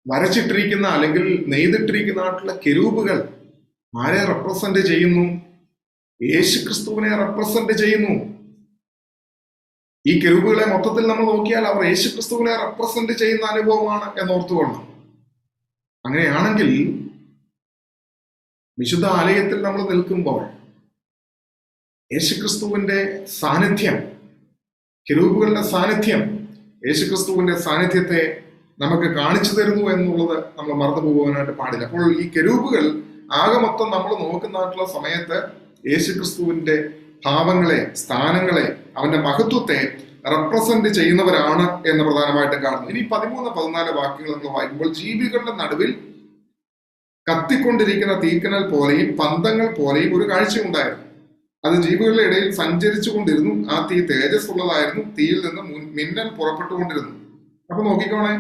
[SPEAKER 1] വരച്ചിട്ടിരിക്കുന്ന അല്ലെങ്കിൽ നെയ്തിട്ടിരിക്കുന്നതായിട്ടുള്ള കെരൂബുകൾ ആരെ റെപ്രസെന്റ് ചെയ്യുന്നു? യേശുക്രിസ്തുവിനെ റെപ്രസെന്റ് ചെയ്യുന്നു. ഈ കെരൂബുകളെ മൊത്തത്തിൽ നമ്മൾ നോക്കിയാൽ അവർ യേശുക്രിസ്തുവിനെ റെപ്രസെന്റ് ചെയ്യുന്ന അനുഭവമാണ് എന്നോർത്തുകൊള്ളണം. അങ്ങനെയാണെങ്കിൽ വിശുദ്ധ ആലയത്തിൽ നമ്മൾ നിൽക്കുമ്പോൾ യേശുക്രിസ്തുവിന്റെ സാന്നിധ്യം, കെരൂബുകളുടെ സാന്നിധ്യം യേശുക്രിസ്തുവിന്റെ സാന്നിധ്യത്തെ നമുക്ക് കാണിച്ചു തരുന്നു എന്നുള്ളത് നമ്മൾ മറന്നു പോകാനായിട്ട് പാടില്ല. അപ്പോൾ ഈ കെരൂബുകൾ ആകെ മൊത്തം നമ്മൾ നോക്കുന്നതായിട്ടുള്ള സമയത്ത് യേശുക്രിസ്തുവിന്റെ ഭാവങ്ങളെ, സ്ഥാനങ്ങളെ, അവന്റെ മഹത്വത്തെ റെപ്രസെന്റ് ചെയ്യുന്നവരാണ് എന്ന് പ്രധാനമായിട്ടും കാണുന്നു. ഇനി 13-14 വാക്യങ്ങൾ നമ്മൾ വായിക്കുമ്പോൾ ജീവികളുടെ നടുവിൽ കത്തിക്കൊണ്ടിരിക്കുന്ന തീക്കനൽ പോലെയും പന്തങ്ങൾ പോലെയും ഒരു കാഴ്ചയുണ്ടായിരുന്നു. അത് ജീവികളുടെ ഇടയിൽ സഞ്ചരിച്ചു കൊണ്ടിരുന്നു. ആ തീ തേജസ്സുള്ളതായിരുന്നു. തീയിൽ നിന്ന് മിന്നൽ പുറപ്പെട്ടുകൊണ്ടിരുന്നു. അപ്പൊ നോക്കിക്കോണേ,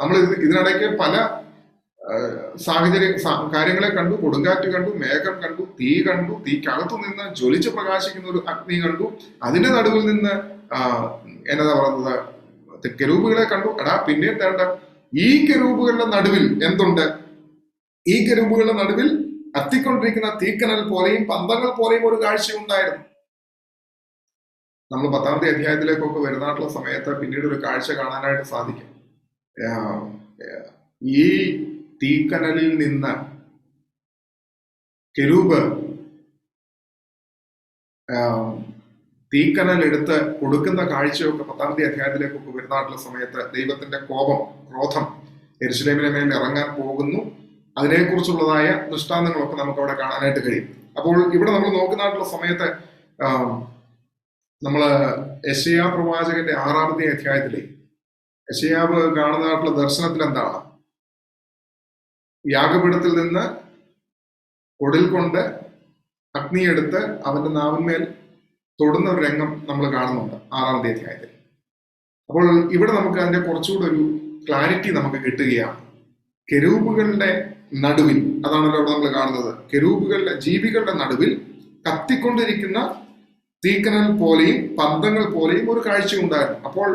[SPEAKER 1] നമ്മൾ ഇതിനിടയ്ക്ക് പല കാര്യങ്ങളെ കണ്ടു. കൊടുങ്കാറ്റ് കണ്ടു, മേഘം കണ്ടു, തീ കണ്ടു, തീക്കകത്തു നിന്ന് ജ്വലിച്ച് പ്രകാശിക്കുന്ന ഒരു അഗ്നി കണ്ടു. അതിന്റെ നടുവിൽ നിന്ന് എന്നതാ പറയുന്നത്, കെരൂബുകളെ കണ്ടു. പിന്നെ തേണ്ട ഈ കെരൂബുകളുടെ നടുവിൽ എന്തുണ്ട്? ഈ കെരൂബുകളുടെ നടുവിൽ കത്തിക്കൊണ്ടിരിക്കുന്ന തീക്കനൽ പോലെയും പന്തങ്ങൾ പോലെയും ഒരു കാഴ്ച ഉണ്ടായിരുന്നു. നമ്മൾ 10-ാമത്തെ അധ്യായത്തിലേക്കൊക്കെ വരുന്നായിട്ടുള്ള സമയത്ത് പിന്നീട് ഒരു കാഴ്ച കാണാനായിട്ട് സാധിക്കും. ഈ തീക്കനലിൽ നിന്ന് കെരൂബ് തീക്കനൽ എടുത്ത് കൊടുക്കുന്ന കാഴ്ചയൊക്കെ 10-ാമത്തെ അധ്യായത്തിലേക്കൊക്കെ വരുന്നായിട്ടുള്ള സമയത്ത് ദൈവത്തിന്റെ ക്രോധം യെരുശലേമിനെ മേൽ ഇറങ്ങാൻ പോകുന്നു. അതിനെക്കുറിച്ചുള്ളതായ ദൃഷ്ടാന്തങ്ങളൊക്കെ നമുക്ക് അവിടെ കാണാനായിട്ട് കഴിയും. അപ്പോൾ ഇവിടെ നമ്മൾ നോക്കുന്നതായിട്ടുള്ള സമയത്ത് നമ്മള് യെശയ്യാ പ്രവാചകന്റെ 6-ാമത്തെ അധ്യായത്തിലെ യെശയ്യാവ് കാണുന്നതായിട്ടുള്ള ദർശനത്തിൽ എന്താണ്? യാഗപീഠത്തിൽ നിന്ന് കൊടിൽ കൊണ്ട് അഗ്നിയെടുത്ത് അവന്റെ നാവിന്മേൽ തൊടുന്ന ഒരു രംഗം നമ്മൾ കാണുന്നുണ്ട് 6-ാമത്തെ അധ്യായത്തിൽ. അപ്പോൾ ഇവിടെ നമുക്ക് അതിന്റെ കുറച്ചുകൂടെ ഒരു ക്ലാരിറ്റി നമുക്ക് കിട്ടുകയാണ്. കെരൂബുകളുടെ നടുവിൽ, അതാണല്ലോ അവിടെ നമ്മൾ കാണുന്നത്, ജീവികളുടെ നടുവിൽ കത്തിക്കൊണ്ടിരിക്കുന്ന തീക്കനൽ പോലെയും പന്തങ്ങൾ പോലെയും ഒരു കാഴ്ച ഉണ്ടായിരുന്നു. അപ്പോൾ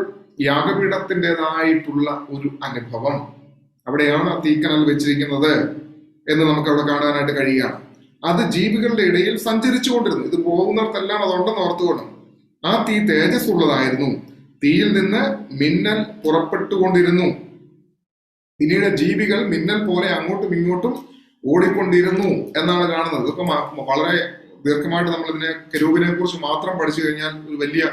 [SPEAKER 1] യാഗപീഠത്തിൻ്റെതായിട്ടുള്ള ഒരു അനുഭവം, അവിടെയാണ് തീക്കനൽ വെച്ചിരിക്കുന്നത് എന്ന് നമുക്ക് അവിടെ കാണാനായിട്ട് കഴിയുകയാണ്. അത് ജീവികളുടെ ഇടയിൽ സഞ്ചരിച്ചു കൊണ്ടിരുന്നു. ഇത് പോകുന്നിടത്തെല്ലാം അതുണ്ടെന്ന് ഓർത്തുകൊള്ളും. ആ തീ തേജസ് ഉള്ളതായിരുന്നു. തീയിൽ നിന്ന് മിന്നൽ പുറപ്പെട്ടുകൊണ്ടിരുന്നു. പിന്നീട് ജീവികൾ മിന്നൽ പോലെ അങ്ങോട്ടും ഇങ്ങോട്ടും ഓടിക്കൊണ്ടിരുന്നു എന്നാണ് കാണുന്നത്. ഇതൊക്കെ വളരെ ദീർഘമായിട്ട് നമ്മൾ ഇതിനെ കെരൂബിനെ കുറിച്ച് മാത്രം പഠിച്ചു കഴിഞ്ഞാൽ ഒരു വലിയ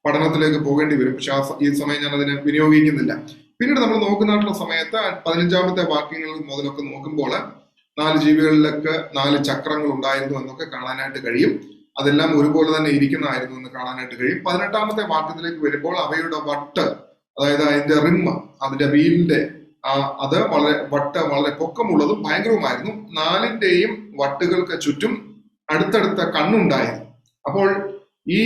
[SPEAKER 1] പഠനത്തിലേക്ക് പോകേണ്ടി വരും. പക്ഷെ ഈ സമയം ഞാൻ അതിനെ വിനിയോഗിക്കുന്നില്ല. പിന്നീട് നമ്മൾ നോക്കുന്നതായിട്ടുള്ള സമയത്ത് 15-ാമത്തെ വാക്യങ്ങൾ മുതലൊക്കെ നോക്കുമ്പോൾ 4 ജീവികളിലൊക്കെ 4 ചക്രങ്ങൾ ഉണ്ടായിരുന്നു എന്നൊക്കെ കാണാനായിട്ട് കഴിയും. അതെല്ലാം ഒരുപോലെ തന്നെ ഇരിക്കുന്നതായിരുന്നു എന്ന് കാണാനായിട്ട് കഴിയും. 18-ാമത്തെ വാക്യത്തിലേക്ക് വരുമ്പോൾ അവയുടെ വട്ട്, അതായത് അതിന്റെ റിമ്മ്, അതിന്റെ വീലിന്റെ അത് വളരെ പൊക്കമുള്ളതും ഭയങ്കരവുമായിരുന്നു. 4ന്റെയും വട്ടുകൾക്ക് ചുറ്റും അടുത്തടുത്ത കണ്ണുണ്ടായിരുന്നു. അപ്പോൾ ഈ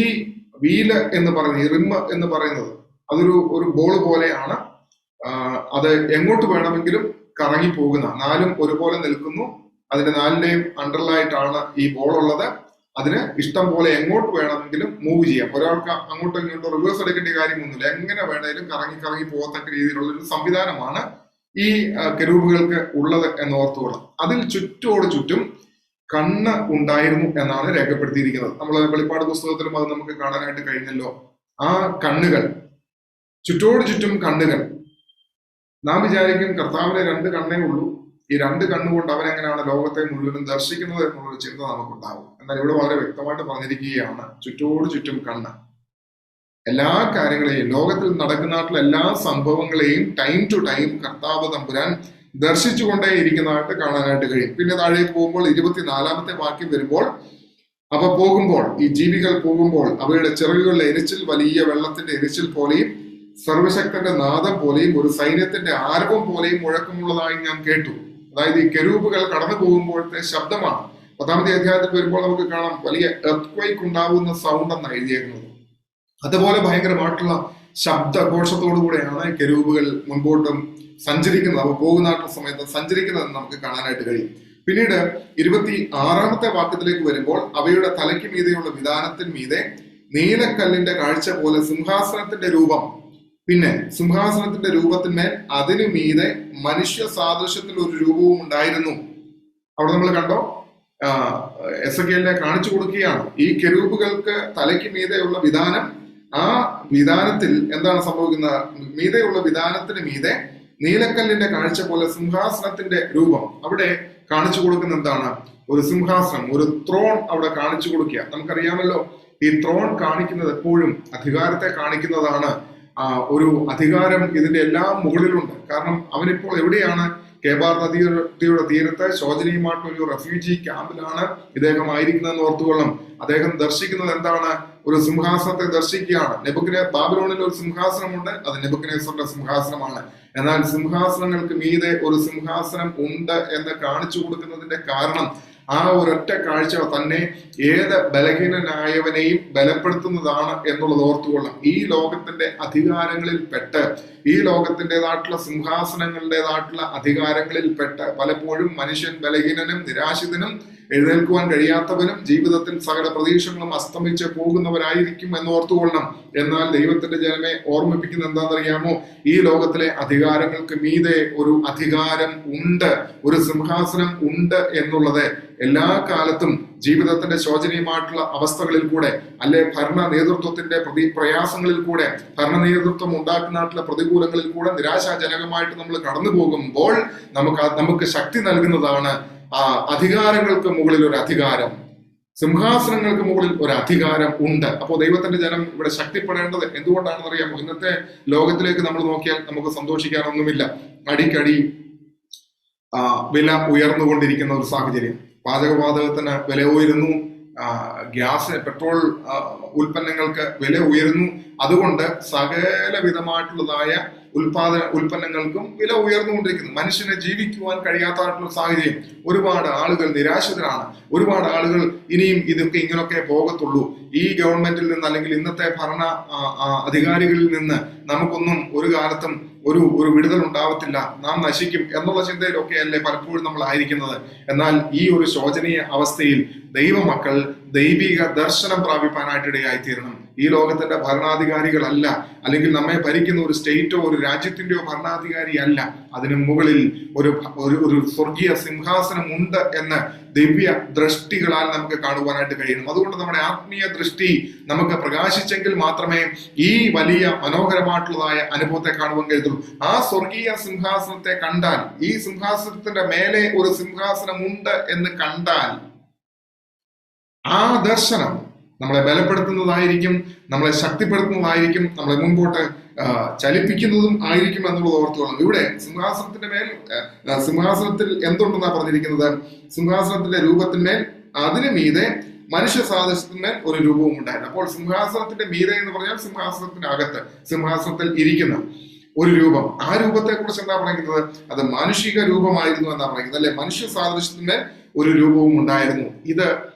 [SPEAKER 1] വീല് എന്ന് പറയുന്നത്, ഈ റിമ്മ് എന്ന് പറയുന്നത്, അതൊരു ബോൾ പോലെയാണ്. അത് എങ്ങോട്ട് വേണമെങ്കിലും കറങ്ങി പോകുന്ന, 4ഉം ഒരുപോലെ നിൽക്കുന്നു. അതിന്റെ 4ന്റെയും അണ്ടറിലായിട്ടാണ് ഈ ബോൾ ഉള്ളത്. അതിന് ഇഷ്ടം പോലെ എങ്ങോട്ട് വേണമെങ്കിലും മൂവ് ചെയ്യാം. ഒരാൾക്ക് അങ്ങോട്ടും ഇങ്ങോട്ടും റിവേഴ്സ് എടുക്കേണ്ട കാര്യമൊന്നുമില്ല. എങ്ങനെ വേണേലും കറങ്ങി പോകത്തക്ക രീതിയിലുള്ള ഒരു സംവിധാനമാണ് ഈ കെരൂബുകൾക്ക് ഉള്ളത് എന്ന് ഓർത്തുകൊള്ളാം. അതിൽ ചുറ്റും കണ്ണ് ഉണ്ടായിരുന്നു എന്നാണ് രേഖപ്പെടുത്തിയിരിക്കുന്നത്. നമ്മൾ വെളിപ്പാട് പുസ്തകത്തിലും അത് നമുക്ക് കാണാനായിട്ട് കഴിഞ്ഞല്ലോ. ആ കണ്ണുകൾ, ചുറ്റും കണ്ണുകൾ. നാം വിചാരിക്കും കർത്താവിന് 2 കണ്ണേ ഉള്ളൂ, ഈ 2 കണ്ണുകൊണ്ട് അവൻ എങ്ങനെയാണ് ലോകത്തെ മുഴുവനും ദർശിക്കുന്നത് എന്നുള്ളൊരു ചിന്ത നമുക്കുണ്ടാവും. എന്നാൽ ഇവിടെ വളരെ വ്യക്തമായിട്ട് പറഞ്ഞിരിക്കുകയാണ്, ചുറ്റും കണ്ണ്. എല്ലാ കാര്യങ്ങളെയും, ലോകത്തിൽ നടക്കുന്നതായിട്ടുള്ള എല്ലാ സംഭവങ്ങളെയും ടൈം ടു ടൈം കർത്താവ് തമ്പുരാൻ ദർശിച്ചുകൊണ്ടേ ഇരിക്കുന്നതായിട്ട് കാണാനായിട്ട് കഴിയും. പിന്നെ താഴേക്ക് പോകുമ്പോൾ 24-ാമത്തെ വാക്യം വരുമ്പോൾ, അവ പോകുമ്പോൾ, ഈ ജീവികൾ പോകുമ്പോൾ അവയുടെ ചിറകുകളിലെ എരിച്ചിൽ വലിയ വെള്ളത്തിന്റെ എരിച്ചിൽ പോലെയും സർവശക്തന്റെ നാദം പോലെയും ഒരു സൈന്യത്തിന്റെ ആരവം പോലെയും മുഴക്കമുള്ളതായി ഞാൻ കേട്ടു. അതായത് ഈ കെരൂബുകൾ കടന്നു പോകുമ്പോഴത്തെ ശബ്ദമാണ്. 10-ാമത്തെ അധ്യായത്തിൽ വരുമ്പോൾ നമുക്ക് കാണാം വലിയ എർത്ത്ക്വൈക്ക് ഉണ്ടാവുന്ന സൗണ്ട് എന്നാണ് എഴുതിയേക്കുന്നത്. അതുപോലെ ഭയങ്കരമായിട്ടുള്ള ശബ്ദഘോഷത്തോടു കൂടെയാണ് കെരൂബുകൾ മുൻപോട്ടും സഞ്ചരിക്കുന്നത്. അവ പോകുന്ന സമയത്ത് സഞ്ചരിക്കുന്നതെന്ന് നമുക്ക് കാണാനായിട്ട് കഴിയും. പിന്നീട് 26-ാമത്തെ വാക്യത്തിലേക്ക് വരുമ്പോൾ, അവയുടെ തലയ്ക്ക് മീതെയുള്ള വിധാനത്തിന് മീതെ നീലക്കല്ലിന്റെ കാഴ്ച പോലെ സിംഹാസനത്തിന്റെ രൂപം, പിന്നെ സിംഹാസനത്തിന്റെ രൂപത്തിന്മേൽ അതിനു മീതെ മനുഷ്യ സാദൃശ്യത്തിൽ ഒരു രൂപവും ഉണ്ടായിരുന്നു. അവിടെ നമ്മൾ കണ്ടോ, എസെക്കിയേലിനെ കാണിച്ചു കൊടുക്കുകയാണ്. ഈ കെരൂബുകൾക്ക് തലയ്ക്ക് മീതെയുള്ള വിധാനം, ആ വിധാനത്തിൽ എന്താണ് സംഭവിക്കുന്നത്? മീതെയുള്ള വിധാനത്തിന് മീതെ നീലക്കല്ലിന്റെ കാഴ്ച പോലെ സിംഹാസനത്തിന്റെ രൂപം അവിടെ കാണിച്ചു കൊടുക്കുന്ന എന്താണ്? ഒരു സിംഹാസനം, ഒരു ത്രോൺ അവിടെ കാണിച്ചു കൊടുക്കുക. നമുക്കറിയാമല്ലോ, ഈ ത്രോൺ കാണിക്കുന്നത് എപ്പോഴും അധികാരത്തെ കാണിക്കുന്നതാണ്. ഒരു അധികാരം ഇതിന്റെ എല്ലാം മുകളിലുണ്ട്. കാരണം അവനിപ്പോൾ എവിടെയാണ്? കേബാർ നദിയുടെ തീരത്ത് ശോചനീയമായിട്ടുള്ള ഒരു റെഫ്യൂജി ക്യാമ്പിലാണ് ഇദ്ദേഹം ആയിരിക്കുന്നതെന്ന് ഓർത്തുകൊള്ളും. അദ്ദേഹം ദർശിക്കുന്നത് എന്താണ്? ഒരു സിംഹാസനത്തെ ദർശിക്കുകയാണ്. ബാബിലോണിൽ ഒരു സിംഹാസനമുണ്ട്, അത് നെബൂഖദ്നേസറിന്റെ സിംഹാസനമാണ്. എന്നാൽ സിംഹാസനങ്ങൾക്ക് മീതെ ഒരു സിംഹാസനം ഉണ്ട് എന്ന് കാണിച്ചു കൊടുക്കുന്നതിന്റെ കാരണം ആ ഒരൊറ്റ കാഴ്ച തന്നെ ഏത് ബലഹീനനായവനെയും ബലപ്പെടുത്തുന്നതാണ് എന്നുള്ളത് ഓർത്തുകൊള്ളാം. ഈ ലോകത്തിന്റെ അധികാരങ്ങളിൽ പെട്ട്, ഈ ലോകത്തിൻ്റെതായിട്ടുള്ള സിംഹാസനങ്ങളുടേതായിട്ടുള്ള അധികാരങ്ങളിൽ പെട്ട് പലപ്പോഴും മനുഷ്യൻ ബലഹീനനും നിരാശിതനും എഴുന്നേൽക്കുവാൻ കഴിയാത്തവനും ജീവിതത്തിൽ സകല പ്രതീക്ഷകളും അസ്തമിച്ച് പോകുന്നവരായിരിക്കും എന്ന് ഓർത്തുകൊള്ളണം. എന്നാൽ ദൈവത്തിന്റെ ജനമെ ഓർമ്മിപ്പിക്കുന്ന എന്താണെന്നറിയാമോ? ഈ ലോകത്തിലെ അധികാരങ്ങൾക്ക് മീതെ ഒരു അധികാരം ഉണ്ട്, ഒരു സിംഹാസനം ഉണ്ട് എന്നുള്ളത് എല്ലാ കാലത്തും ജീവിതത്തിന്റെ ശോചനീയമായിട്ടുള്ള അവസ്ഥകളിൽ കൂടെ, അല്ലെ ഭരണ നേതൃത്വത്തിന്റെ പ്രയാസങ്ങളിൽ കൂടെ, ഭരണ നേതൃത്വം ഉണ്ടാക്കുന്നതായിട്ടുള്ള പ്രതികൂലങ്ങളിൽ കൂടെ നിരാശാജനകമായിട്ട് നമ്മൾ കടന്നു പോകുമ്പോൾ നമുക്ക് ശക്തി നൽകുന്നതാണ് ആ അധികാരങ്ങൾക്ക് മുകളിൽ ഒരു അധികാരം, സിംഹാസനങ്ങൾക്ക് മുകളിൽ ഒരു അധികാരം ഉണ്ട്. അപ്പോൾ ദൈവത്തിന്റെ ജനം ഇവിടെ ശക്തിപ്പെടേണ്ടത് എന്തുകൊണ്ടാണെന്ന് അറിയാമോ? ഇന്നത്തെ ലോകത്തിലേക്ക് നമ്മൾ നോക്കിയാൽ നമുക്ക് സന്തോഷിക്കാനൊന്നുമില്ല. അടിക്കടി വില ഉയർന്നുകൊണ്ടിരിക്കുന്ന ഒരു സാഹചര്യം. പാചകവാതകത്തിന് വില ഉയരുന്നു, ഗ്യാസിന്, പെട്രോൾ ഉൽപ്പന്നങ്ങൾക്ക് വില ഉയരുന്നു. അതുകൊണ്ട് സകല വിധമായിട്ടുള്ളതായ ഉൽപ്പന്നങ്ങൾക്കും വില ഉയർന്നുകൊണ്ടിരിക്കുന്നു. മനുഷ്യനെ ജീവിക്കുവാൻ കഴിയാത്തതായിട്ടുള്ള സാഹചര്യം. ഒരുപാട് ആളുകൾ നിരാശിതരാണ്. ഒരുപാട് ആളുകൾ ഇനിയും ഇതൊക്കെ ഇങ്ങനൊക്കെ പോകത്തുള്ളൂ, ഈ ഗവൺമെന്റിൽ നിന്ന് അല്ലെങ്കിൽ ഇന്നത്തെ ഭരണ അധികാരികളിൽ നിന്ന് നമുക്കൊന്നും ഒരു കാലത്തും ഒരു വിടുതൽ ഉണ്ടാവത്തില്ല, നാം നശിക്കും എന്നുള്ള ചിന്തയിലൊക്കെ അല്ലേ പലപ്പോഴും നമ്മൾ ആയിരിക്കുന്നത്. എന്നാൽ ഈ ഒരു ശോചനീയ അവസ്ഥയിൽ ദൈവമക്കൾ ദൈവിക ദർശനം പ്രാപിപ്പാനായിട്ട് ഇടയായിത്തീരണം. ഈ ലോകത്തിന്റെ ഭരണാധികാരികളല്ല, അല്ലെങ്കിൽ നമ്മെ ഭരിക്കുന്ന ഒരു സ്റ്റേറ്റോ ഒരു രാജ്യത്തിന്റെയോ ഭരണാധികാരി അല്ല. അതിനു മുകളിൽ ഒരു സ്വർഗീയ സിംഹാസനം ഉണ്ട് എന്ന് ദിവ്യ ദൃഷ്ടികളാൽ നമുക്ക് കാണുവാനായിട്ട് കഴിയണം. അതുകൊണ്ട് നമ്മുടെ ആത്മീയ ദൃഷ്ടി നമുക്ക് പ്രകാശിച്ചെങ്കിൽ മാത്രമേ ഈ വലിയ മനോഹരമായിട്ടുള്ളതായ അനുഭവത്തെ കാണുവാൻ കഴിയത്തുള്ളൂ. ആ സ്വർഗീയ സിംഹാസനത്തെ കണ്ടാൽ, ഈ സിംഹാസനത്തിന്റെ മേലെ ഒരു സിംഹാസനം ഉണ്ട് എന്ന് കണ്ടാൽ, ആ ദർശനം നമ്മളെ ബലപ്പെടുത്തുന്നതായിരിക്കും, നമ്മളെ ശക്തിപ്പെടുത്തുന്നതായിരിക്കും, നമ്മളെ മുൻപോട്ട് ചലിപ്പിക്കുന്നതും ആയിരിക്കും എന്നുള്ളത് ഓർത്തുകൊള്ളണം. ഇവിടെ സിംഹാസനത്തിൽ എന്തുണ്ടെന്നാ പറഞ്ഞിരിക്കുന്നത്? സിംഹാസനത്തിന്റെ രൂപത്തിന്മേൽ അതിനു മീതെ മനുഷ്യ സാദൃശ്യത്തിന്മേൽ ഒരു രൂപവും ഉണ്ടായിരുന്നു. അപ്പോൾ സിംഹാസനത്തിന്റെ മീതെ എന്ന് പറഞ്ഞാൽ സിംഹാസനത്തിനകത്ത്, സിംഹാസനത്തിൽ ഇരിക്കുന്ന ഒരു രൂപം. ആ രൂപത്തെ കുറിച്ച് എന്താ പറയുന്നത്? അത് മാനുഷിക രൂപമായിരുന്നു എന്നാ പറയുന്നത്, അല്ലെ? മനുഷ്യ സാദൃശ്യത്തിന്മേൽ ഒരു രൂപവും ഉണ്ടായിരുന്നു. ഇത്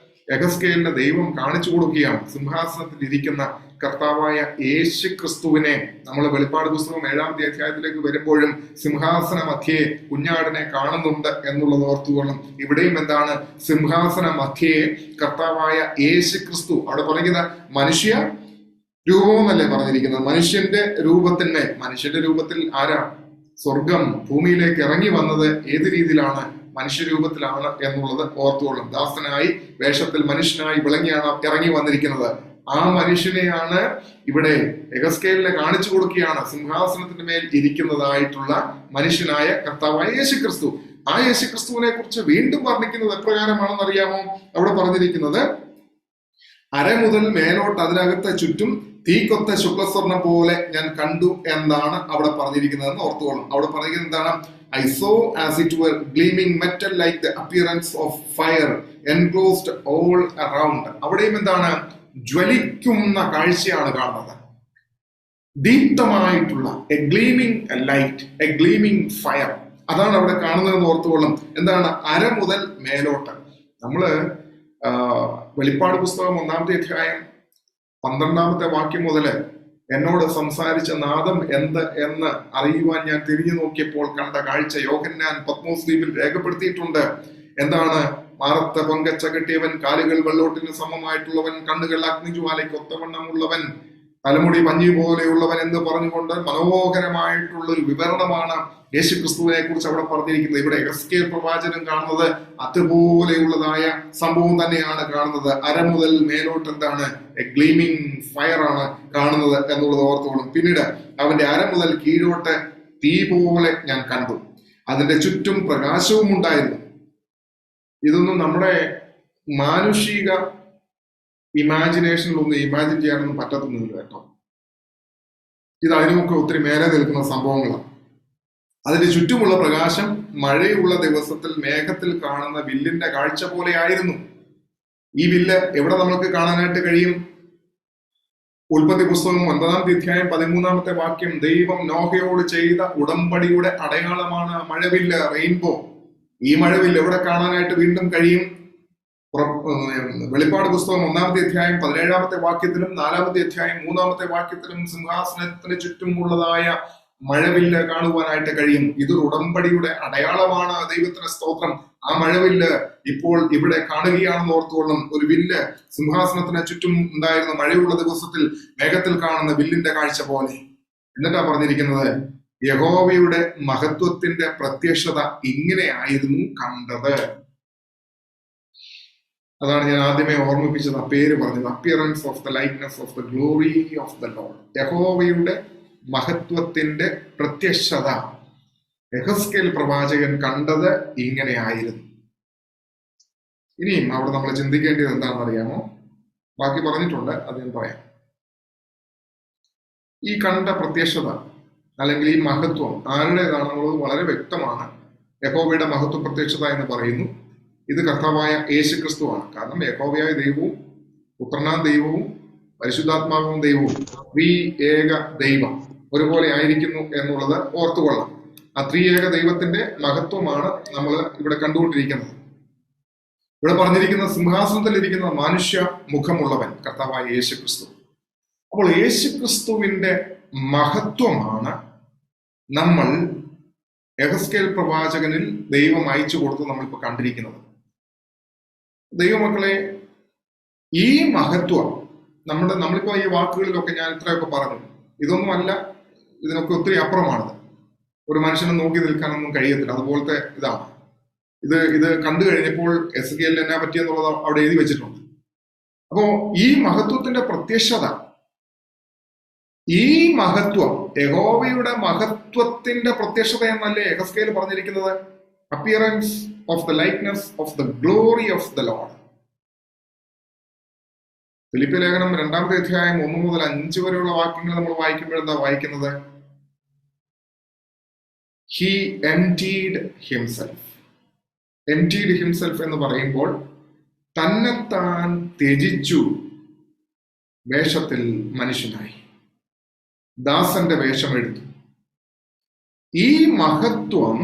[SPEAKER 1] യഹസ്കേലിന്റെ ദൈവം കാണിച്ചു കൊടുക്കുകയാണ്. സിംഹാസനത്തിൽ ഇരിക്കുന്ന കർത്താവായ യേശു ക്രിസ്തുവിനെ നമ്മൾ വെളിപ്പാട് പുസ്തകം 7-ാം അധ്യായത്തിലേക്ക് വരുമ്പോഴും സിംഹാസന മധ്യേ കുഞ്ഞാടിനെ കാണുന്നുണ്ട് എന്നുള്ളത് ഓർത്തുകൊള്ളും. ഇവിടെയും എന്താണ്? സിംഹാസന മധ്യേ കർത്താവായ യേശു ക്രിസ്തു. അവിടെ പറയുന്നത് മനുഷ്യ രൂപമെന്നല്ലേ പറഞ്ഞിരിക്കുന്നത്? മനുഷ്യന്റെ രൂപത്തിന്മേൽ, മനുഷ്യന്റെ രൂപത്തിൽ ആരാ? സ്വർഗം ഭൂമിയിലേക്ക് ഇറങ്ങി വന്നത് ഏത് രീതിയിലാണ്? മനുഷ്യരൂപത്തിലാണ് എന്നുള്ളത് ഓർത്തുകൊള്ളും. ദാസനായി വേഷത്തിൽ മനുഷ്യനായി വിളങ്ങിയാണ് ഇറങ്ങി വന്നിരിക്കുന്നത്. ആ മനുഷ്യനെയാണ് ഇവിടെ യഹസ്കേലിനെ കാണിച്ചു കൊടുക്കുകയാണ്, സിംഹാസനത്തിന്റെ മേൽ ഇരിക്കുന്നതായിട്ടുള്ള മനുഷ്യനായ കർത്താവായ യേശുക്രിസ്തു. ആ യേശുക്രിസ്തുവിനെ കുറിച്ച് വീണ്ടും വർണ്ണിക്കുന്നത് എപ്രകാരമാണെന്ന് അറിയാമോ? അവിടെ പറഞ്ഞിരിക്കുന്നത്, അര മുതൽ മേലോട്ട് അതിനകത്ത് ചുറ്റും തീക്കൊത്ത ശുക്ലസ്വർണം പോലെ ഞാൻ കണ്ടു എന്നാണ് അവിടെ പറഞ്ഞിരിക്കുന്നതെന്ന് ഓർത്തുകൊള്ളും. അവിടെ പറയുന്നത് എന്താണ്? I saw as it were gleaming metal like the appearance of fire enclosed all around. അവിടെയും എന്താണ്? ജ്വലിക്കുന്ന കാഴ്ചയാണ് കാണുന്നത്. ദീപ്തമായിട്ടുള്ള എ ഗ്ലീമിംഗ് ലൈറ്റ്, എ ഗ്ലീമിംഗ് ഫയർ, അതാണ് അവിടെ കാണുന്നതെന്ന് ഓർത്തുകൊള്ളും. എന്താണ്? അര മുതൽ മേലോട്ട്. നമ്മള് വെളിപ്പാട് പുസ്തകം 1-ാമത്തെ അധ്യായം 12-ാമത്തെ വാക്യം മുതല് എന്നോട് സംസാരിച്ച നാദം എന്ത് എന്ന് അറിയുവാൻ ഞാൻ തിരിഞ്ഞു നോക്കിയപ്പോൾ കണ്ട കാഴ്ച യോഹന്നാൻ പത്മോസ് ദ്വീപിൽ രേഖപ്പെടുത്തിയിട്ടുണ്ട്. എന്താണ്? മാറത്ത പൊങ്കച്ച കെട്ടിയവൻ, കാലുകൾ വെള്ളോട്ടിന് സമമായിട്ടുള്ളവൻ, കണ്ണുകൾ അഗ്നിജ്വാലയ്ക്ക് ഒത്തവണ്ണമുള്ളവൻ, തലമുടി പഞ്ഞി പോലെയുള്ളവൻ എന്ന് പറഞ്ഞുകൊണ്ട് മനോഹരമായിട്ടുള്ള ഒരു വിവരണമാണ് യേശു ക്രിസ്തുവിനെ കുറിച്ച് അവിടെ പറഞ്ഞിരിക്കുന്നത്. ഇവിടെ യഹസ്കേൽ പ്രവാചകൻ കാണുന്നത് അതുപോലെയുള്ളതായ സംഭവം തന്നെയാണ് കാണുന്നത്. അര മുതൽ മേലോട്ട് എന്താണ്? എ ഗ്ലീമിംഗ് ഫയർ ആണ് കാണുന്നത് എന്നുള്ളത് ഓർത്തോളും. പിന്നീട് അവന്റെ അര മുതൽ കീഴോട്ട് തീ പോലെ ഞാൻ കണ്ടു, അതിന്റെ ചുറ്റും പ്രകാശവും ഉണ്ടായിരുന്നു. ഇതൊന്നും നമ്മുടെ മാനുഷിക ഇമാജിനേഷനിലൊന്നും ഇമാജിൻ ചെയ്യാനൊന്നും പറ്റത്തൊന്നുമില്ല കേട്ടോ. ഇത് അതിനുമൊക്കെ ഒത്തിരി മേലെ നിൽക്കുന്ന സംഭവങ്ങളാണ്. അതിന് ചുറ്റുമുള്ള പ്രകാശം മഴയുള്ള ദിവസത്തിൽ മേഘത്തിൽ കാണുന്ന വില്ലിന്റെ കാഴ്ച പോലെയായിരുന്നു. ഈ വില്ല് എവിടെ നമ്മൾക്ക് കാണാനായിട്ട് കഴിയും? ഉൽപ്പത്തി പുസ്തകം 9-ാമത്തെ അധ്യായം 13-ാമത്തെ വാക്യം, ദൈവം നോഹയോട് ചെയ്ത ഉടമ്പടിയുടെ അടയാളമാണ് മഴവില്ല്, റെയിൻബോ. ഈ മഴവില്ല് എവിടെ കാണാനായിട്ട് വീണ്ടും കഴിയും? വെളിപ്പാട് പുസ്തകം 1-ാമത്തെ അധ്യായം 17-ാമത്തെ വാക്യത്തിലും 4-ാമത്തെ അധ്യായം 3-ാമത്തെ വാക്യത്തിലും സിംഹാസനത്തിന് ചുറ്റുമുള്ളതായ മഴവില്ല് കാണുവാനായിട്ട് കഴിയും. ഇതൊരു ഉടമ്പടിയുടെ അടയാളമാണ്. ദൈവത്തിന് സ്തോത്രം. ആ മഴവില്ല് ഇപ്പോൾ ഇവിടെ കാണുകയാണെന്ന് ഓർത്തുകൊള്ളും. ഒരു വില്ല് സിംഹാസനത്തിന് ചുറ്റും ഉണ്ടായിരുന്ന മഴയുള്ള ദിവസത്തിൽ മേഘത്തിൽ കാണുന്ന വില്ലിന്റെ കാഴ്ച പോലെ. എന്നിട്ടാ പറഞ്ഞിരിക്കുന്നത്, യഹോവയുടെ മഹത്വത്തിന്റെ പ്രത്യക്ഷത ഇങ്ങനെയായിരുന്നു കണ്ടത്. അതാണ് ഞാൻ ആദ്യമേ ഓർമ്മിപ്പിച്ചത്, ആ പേര് പറഞ്ഞത്, appearance of the likeness of the glory of the Lord. യഹോവയുടെ മഹത്വത്തിന്റെ പ്രത്യക്ഷത യെഹെസ്കേൽ പ്രവാചകൻ കണ്ടത് ഇങ്ങനെയായിരുന്നു. ഇനിയും അവിടെ നമ്മൾ ചിന്തിക്കേണ്ടത് എന്താണെന്ന് അറിയാമോ? ബാക്കി പറഞ്ഞിട്ടുണ്ട്, അത് ഞാൻ പറയാം. ഈ കണ്ട പ്രത്യക്ഷത അല്ലെങ്കിൽ ഈ മഹത്വം ആരുടേതാണെന്നുള്ളത് വളരെ വ്യക്തമാണ്. യഹോവയുടെ മഹത്വ പ്രത്യക്ഷത എന്ന് പറയുന്നു, ഇത് കർത്താവായ യേശു ക്രിസ്തുവാണ്. കാരണം യഹോവയായ ദൈവവും പുത്രനാം ദൈവവും പരിശുദ്ധാത്മാവും ദൈവവും ഏക ദൈവം ഒരുപോലെ ആയിരിക്കുന്നു എന്നുള്ളത് ഓർത്തുകൊള്ളാം. ആ ത്രിയേക ദൈവത്തിന്റെ മഹത്വമാണ് നമ്മൾ ഇവിടെ കണ്ടുകൊണ്ടിരിക്കുന്നത്. ഇവിടെ പറഞ്ഞിരിക്കുന്ന സിംഹാസനത്തിൽ ഇരിക്കുന്ന മനുഷ്യ മുഖമുള്ളവൻ കർത്താവായ യേശു ക്രിസ്തു. അപ്പോൾ യേശു ക്രിസ്തുവിന്റെ മഹത്വമാണ് നമ്മൾ യെഹെസ്കേൽ പ്രവാചകനിൽ ദൈവം അയച്ചു കൊടുത്ത് നമ്മളിപ്പോ കണ്ടിരിക്കുന്നത്. ദൈവമക്കളെ, ഈ മഹത്വം നമ്മളിപ്പോ ഈ വാക്കുകളിലൊക്കെ ഞാൻ ഇത്രയൊക്കെ പറഞ്ഞു, ഇതൊന്നുമല്ല, ഇതിനൊക്കെ ഒത്തിരി അപ്പുറമാണത്. ഒരു മനുഷ്യനെ നോക്കി നിൽക്കാനൊന്നും കഴിയത്തില്ല. അതുപോലത്തെ ഇതാണ് ഇത് കണ്ടു കഴിഞ്ഞപ്പോൾ എസ്കേലിന് എന്നാ പറ്റിയെന്നുള്ളത് അവിടെ എഴുതി വെച്ചിട്ടുണ്ട്. അപ്പോ ഈ മഹത്വത്തിന്റെ പ്രത്യക്ഷത, ഈ മഹത്വം യഹോവയുടെ മഹത്വത്തിന്റെ പ്രത്യക്ഷത എന്നല്ലേ യെഹെസ്കേൽ പറഞ്ഞിരിക്കുന്നത്? Appearance of the likeness of the glory of the Lord. Philippi ലേഖനം 2-ാമത്തെ അധ്യായം 1 മുതൽ 5 വരെയുള്ള വാക്യങ്ങൾ നമ്മൾ വായിക്കുമ്പോൾ എന്താ വായിക്കുന്നത്? He emptied himself. Emptied himself എന്ന് പറയുമ്പോൾ തന്നെത്താൻ ത്യജിച്ചു, വേഷത്തിൽ മനുഷ്യനായി, ദാസന്റെ വേഷമെടുത്തു. ഈ മഹത്വം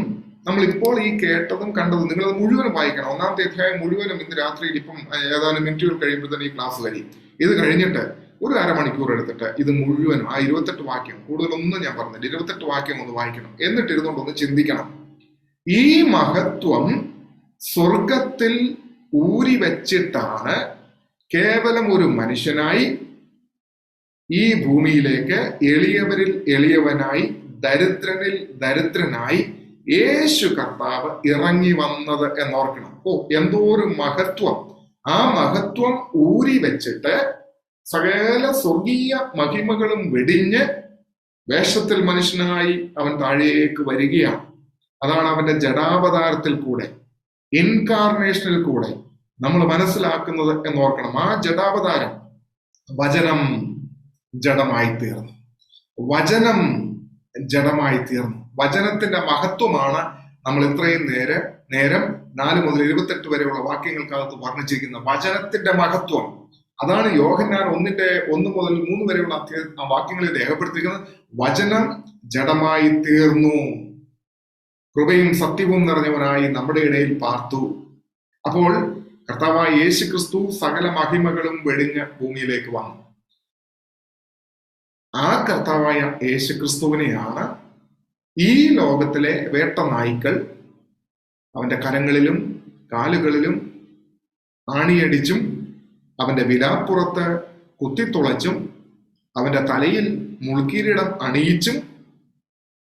[SPEAKER 1] നമ്മളിപ്പോൾ ഈ കേട്ടതും കണ്ടതും നിങ്ങളത് മുഴുവനും വായിക്കണം. 1-ാമത്തെ അധ്യായം മുഴുവനും ഇന്ന് രാത്രിയിൽ, ഇപ്പം ഏതാനും മിനിറ്റുകൾ കഴിയുമ്പോൾ തന്നെ ഈ ക്ലാസ് കഴിയും. ഇത് കഴിഞ്ഞിട്ട് ഒരു അരമണിക്കൂർ എടുത്തിട്ട് ഇത് മുഴുവനും ആ 28 വാക്യം, കൂടുതലൊന്നും ഞാൻ പറഞ്ഞില്ല, 28 വാക്യം ഒന്ന് വായിക്കണം. എന്നിട്ട് ഇരുന്നുകൊണ്ടൊന്ന് ചിന്തിക്കണം. ഈ മഹത്വം സ്വർഗത്തിൽ ഊരി വെച്ചിട്ടാണ് കേവലം ഒരു മനുഷ്യനായി ഈ ഭൂമിയിലേക്ക് എളിയവരിൽ എളിയവനായി ദരിദ്രനിൽ ദരിദ്രനായി യേശു കർത്താവ് ഇറങ്ങി വന്നത് എന്നോർക്കണം. എന്തോ ഒരു മഹത്വം! ആ മഹത്വം ഊരി വെച്ചിട്ട് സകല സ്വർഗീയ മഹിമകളും വെടിഞ്ഞ് വേഷത്തിൽ മനുഷ്യനായി അവൻ താഴേക്ക് വരികയാണ്. അതാണ് അവന്റെ ജഡാവതാരത്തിൽ കൂടെ, ഇൻകാർണേഷനിൽ കൂടെ നമ്മൾ മനസ്സിലാക്കുന്നത് എന്നോർക്കണം. ആ ജഡാവതാരം വചനം ജഡമായി തീർന്നു. വചനം ജഡമായി തീർന്നു. വചനത്തിന്റെ മഹത്വമാണ് നമ്മൾ ഇത്രയും നേരം 4 മുതൽ 28 വരെയുള്ള വാക്യങ്ങൾക്കകത്ത് വർണ്ണിച്ചിരിക്കുന്ന വചനത്തിന്റെ മഹത്വം. അതാണ് യോഹന്നാൻ 1 മുതൽ 3 വരെയുള്ള വാക്യങ്ങളിൽ രേഖപ്പെടുത്തിയിരിക്കുന്നത്. വചനം ജഡമായി തീർന്നു, കൃപയും സത്യവും നിറഞ്ഞവനായി നമ്മുടെ ഇടയിൽ പാർത്തു. അപ്പോൾ കർത്താവായ യേശു ക്രിസ്തു സകല മഹിമകളും വെടിഞ്ഞ് ഭൂമിയിലേക്ക് വന്നു. ആ കർത്താവായ യേശു ക്രിസ്തുവിനെയാണ് ഈ ലോകത്തിലെ വേട്ട നായ്ക്കൾ അവന്റെ കരങ്ങളിലും കാലുകളിലും ആണിയടിച്ചും അവന്റെ വിലാപ്പുറത്ത് കുത്തിത്തുളച്ചും അവന്റെ തലയിൽ മുൾക്കിരീടം അണിയിച്ചും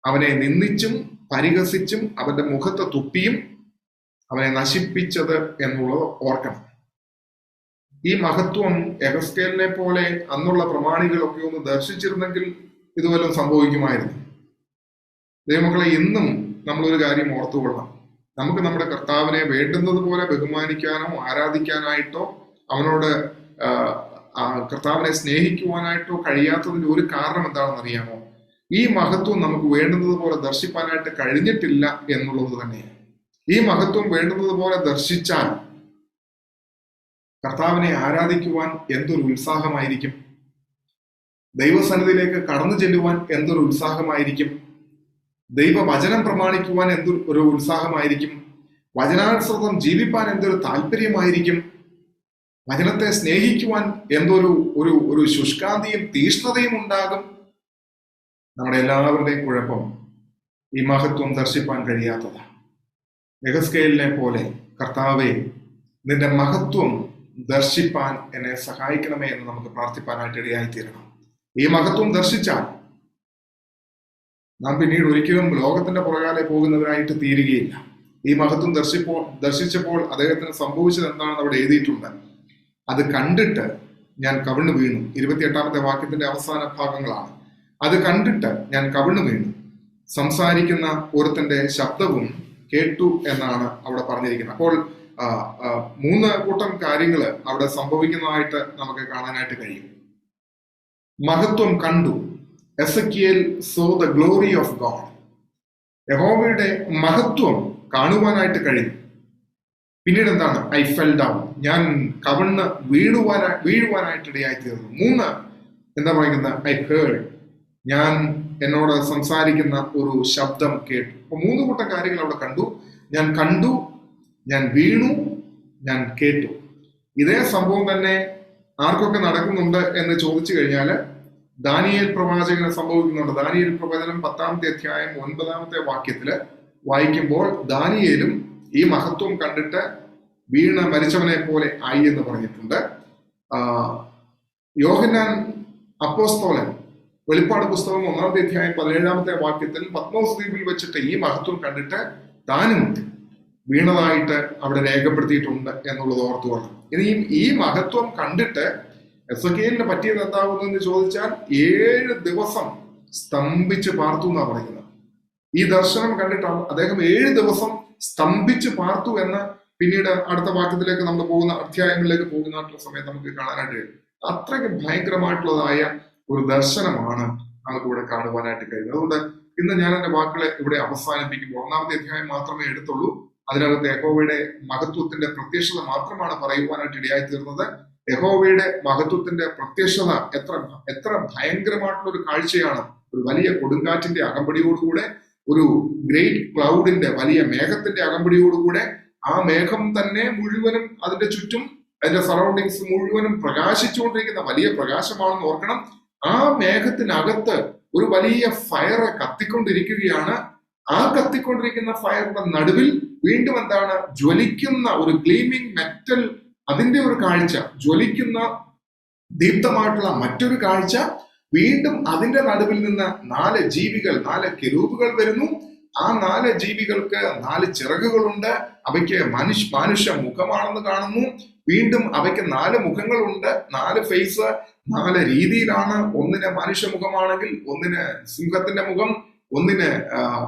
[SPEAKER 1] അവനെ നിന്ദിച്ചും പരിഹസിച്ചും അവന്റെ മുഖത്ത് തുപ്പിയും അവനെ നശിപ്പിച്ചത് എന്നുള്ളത് ഓർക്കണം. ഈ മഹത്വം യെഹെസ്കേലിനെ പോലെ അന്നുള്ള പ്രമാണികളൊക്കെ ഒന്ന് ദർശിച്ചിരുന്നെങ്കിൽ ഇതുവല്ലതും സംഭവിക്കുമായിരുന്നു. ദൈവമക്കളെ, ഇന്നും നമ്മളൊരു കാര്യം ഓർത്തുകൊള്ളാം. നമുക്ക് നമ്മുടെ കർത്താവിനെ വേണ്ടുന്നത് പോലെ ബഹുമാനിക്കാനോ ആരാധിക്കാനായിട്ടോ അവനോട് കർത്താവിനെ സ്നേഹിക്കുവാനായിട്ടോ കഴിയാത്തതിന്റെ ഒരു കാരണം എന്താണെന്ന് അറിയാമോ? ഈ മഹത്വം നമുക്ക് വേണ്ടുന്നത് പോലെ ദർശിപ്പാനായിട്ട് കഴിഞ്ഞിട്ടില്ല എന്നുള്ളത് തന്നെയാണ്. ഈ മഹത്വം വേണ്ടുന്നത് പോലെ ദർശിച്ചാൽ കർത്താവിനെ ആരാധിക്കുവാൻ എന്തൊരു ഉത്സാഹമായിരിക്കും! ദൈവസന്നിധിയിലേക്ക് കടന്നു ചെല്ലുവാൻ എന്തൊരു ഉത്സാഹമായിരിക്കും! ദൈവവചനം പ്രമാണിക്കുവാൻ എന്തൊരു ഉത്സാഹമായിരിക്കും! വചനാനുസൃതം ജീവിപ്പാൻ എന്തൊരു താല്പര്യമായിരിക്കും! വചനത്തെ സ്നേഹിക്കുവാൻ എന്തൊരു ഒരു ഒരു ശുഷ്കാന്തിയും തീഷ്ണതയും ഉണ്ടാകും. നമ്മുടെ എല്ലാവരുടെയും കുഴപ്പം ഈ മഹത്വം ദർശിപ്പാൻ കഴിയാത്തതാണ്. യെഹെസ്കേലിനെ പോലെ കർത്താവേ, നിന്റെ മഹത്വം ദർശിപ്പാൻ എന്നെ സഹായിക്കണമേ എന്ന് നമുക്ക് പ്രാർത്ഥിപ്പാനായിട്ട് ഇടയായിത്തീരണം. ഈ മഹത്വം ദർശിച്ചാൽ നാം പിന്നീട് ഒരിക്കലും ലോകത്തിന്റെ പുറകാലെ പോകുന്നവരായിട്ട് തീരുകയില്ല. ഈ മഹത്വം ദർശിച്ചപ്പോൾ അദ്ദേഹത്തിന് സംഭവിച്ചത് എന്താണെന്ന് അവിടെ എഴുതിയിട്ടുണ്ട്. അത് കണ്ടിട്ട് ഞാൻ കവിണ്ണു വീണു. 28-ാമത്തെ വാക്യത്തിന്റെ അവസാന ഭാഗങ്ങളാണ്. അത് കണ്ടിട്ട് ഞാൻ കവിണ്ണു വീണു, സംസാരിക്കുന്ന ഒരുത്തന്റെ ശബ്ദവും കേട്ടു എന്നാണ് അവിടെ പറഞ്ഞിരിക്കുന്നത്. അപ്പോൾ 3 കൂട്ടം കാര്യങ്ങൾ അവിടെ സംഭവിക്കുന്നതായിട്ട് നമുക്ക് കാണാനായിട്ട് കഴിയും. മഹത്വം കണ്ടു. Ezekiel saw the glory of God. യഹോവയുടെ മഹത്വം കാണുവാനായിട്ട് കഴിയും. പിന്നീട് എന്താണ്? ഐ ഫെൽ ഡൗൺ, ഞാൻ കവിണ്ണ് വീഴുവാനായിട്ട് ഇടയായി തീർന്നു. 3 എന്താ പറയുന്നത്? ഐ ഹേർഡ്, ഞാൻ എന്നോട് സംസാരിക്കുന്ന ഒരു ശബ്ദം കേട്ടു. അപ്പൊ 3 കൂട്ടം കാര്യങ്ങൾ അവിടെ കണ്ടു. ഞാൻ കണ്ടു, ഞാൻ വീണു, ഞാൻ കേട്ടു. ഇതേ സംഭവം തന്നെ ആർക്കൊക്കെ നടക്കുന്നുണ്ട് എന്ന് ചോദിച്ചു കഴിഞ്ഞാല് ദാനിയേൽ പ്രവാചകന് സംഭവിക്കുന്നുണ്ട്. ദാനിയേൽ പ്രവചനം 10-ാമത്തെ അധ്യായം 9-ാമത്തെ വാക്യത്തില് വായിക്കുമ്പോൾ ദാനിയേലും ഈ മഹത്വം കണ്ടിട്ട് വീണ മരിച്ചവനെ പോലെ ആയി എന്ന് പറഞ്ഞിട്ടുണ്ട്. യോഹന്നാൻ അപ്പോസ്തലൻ വെളിപ്പാട് പുസ്തകം 1-ാമത്തെ അധ്യായം 17-ാമത്തെ വാക്യത്തിൽ പത്മോസ് ദ്വീപിൽ വെച്ചിട്ട് ഈ മഹത്വം കണ്ടിട്ട് താനും വീണതായിട്ട് അവിടെ രേഖപ്പെടുത്തിയിട്ടുണ്ട് എന്നുള്ളത് ഓർത്തുകൊണ്ട് ഇനിയും ഈ മഹത്വം കണ്ടിട്ട് എസെക്കിയേലിന് പറ്റിയത് എന്താകുന്നു എന്ന് ചോദിച്ചാൽ 7 ദിവസം സ്തംഭിച്ച് പാർത്തു എന്നാ പറയുന്നത്. ഈ ദർശനം കണ്ടിട്ട് അദ്ദേഹം 7 ദിവസം സ്തംഭിച്ച് പാർത്തു എന്ന് പിന്നീട് അടുത്ത വാക്യത്തിലേക്ക് നമ്മൾ പോകുന്ന അധ്യായങ്ങളിലേക്ക് പോകുന്ന സമയത്ത് നമുക്ക് കാണാനായിട്ട് കഴിയും. അത്രയ്ക്ക് ഭയങ്കരമായിട്ടുള്ളതായ ഒരു ദർശനമാണ് നമുക്ക് ഇവിടെ കാണുവാനായിട്ട് കഴിയുന്നത്. അതുകൊണ്ട് ഇന്ന് ഞാൻ എന്റെ വാക്കുകളെ ഇവിടെ അവസാനിപ്പിക്കുമ്പോൾ 1-ാമത്തെ അധ്യായം മാത്രമേ എടുത്തുള്ളൂ. അതിനകത്ത് യഹോവയുടെ മഹത്വത്തിന്റെ പ്രത്യക്ഷത മാത്രമാണ് പറയുവാനായിട്ട് ഇടയായി തീർന്നത്. യഹോവയുടെ മഹത്വത്തിന്റെ പ്രത്യക്ഷത എത്ര ഭയങ്കരമായിട്ടുള്ള ഒരു കാഴ്ചയാണ്. ഒരു വലിയ കൊടുങ്കാറ്റിന്റെ അകമ്പടിയോടുകൂടെ, ഒരു ഗ്രേറ്റ് ക്ലൗഡിന്റെ വലിയ മേഘത്തിന്റെ അകമ്പടിയോടുകൂടെ, ആ മേഘം തന്നെ മുഴുവനും അതിന്റെ ചുറ്റും അതിന്റെ സറൗണ്ടിങ്സ് മുഴുവനും പ്രകാശിച്ചുകൊണ്ടിരിക്കുന്ന വലിയ പ്രകാശമാണെന്ന് ഓർക്കണം. ആ മേഘത്തിനകത്ത് ഒരു വലിയ ഫയർ കത്തിക്കൊണ്ടിരിക്കുകയാണ്. ആ കത്തിക്കൊണ്ടിരിക്കുന്ന ഫയറിന്റെ നടുവിൽ വീണ്ടും എന്താണ്? ജ്വലിക്കുന്ന ഒരു ഗ്ലീമിംഗ് മെറ്റൽ, അതിന്റെ ഒരു കാഴ്ച, ജ്വലിക്കുന്ന ദീപ്തമായിട്ടുള്ള മറ്റൊരു കാഴ്ച. വീണ്ടും അതിന്റെ നടുവിൽ നിന്ന് 4 ജീവികൾ, 4 കെരൂബുകൾ വരുന്നു. ആ 4 ജീവികൾക്ക് 4 ചിറകുകളുണ്ട്. അവയ്ക്ക് മനുഷ്യ മുഖമാണെന്ന് കാണുന്നു. വീണ്ടും അവയ്ക്ക് 4 മുഖങ്ങളുണ്ട്, 4 ഫേസ്, 4 രീതിയിലാണ്. ഒന്നിന് മനുഷ്യ മുഖമാണെങ്കിൽ, ഒന്നിന് സിംഹത്തിന്റെ മുഖം, ഒന്നിന്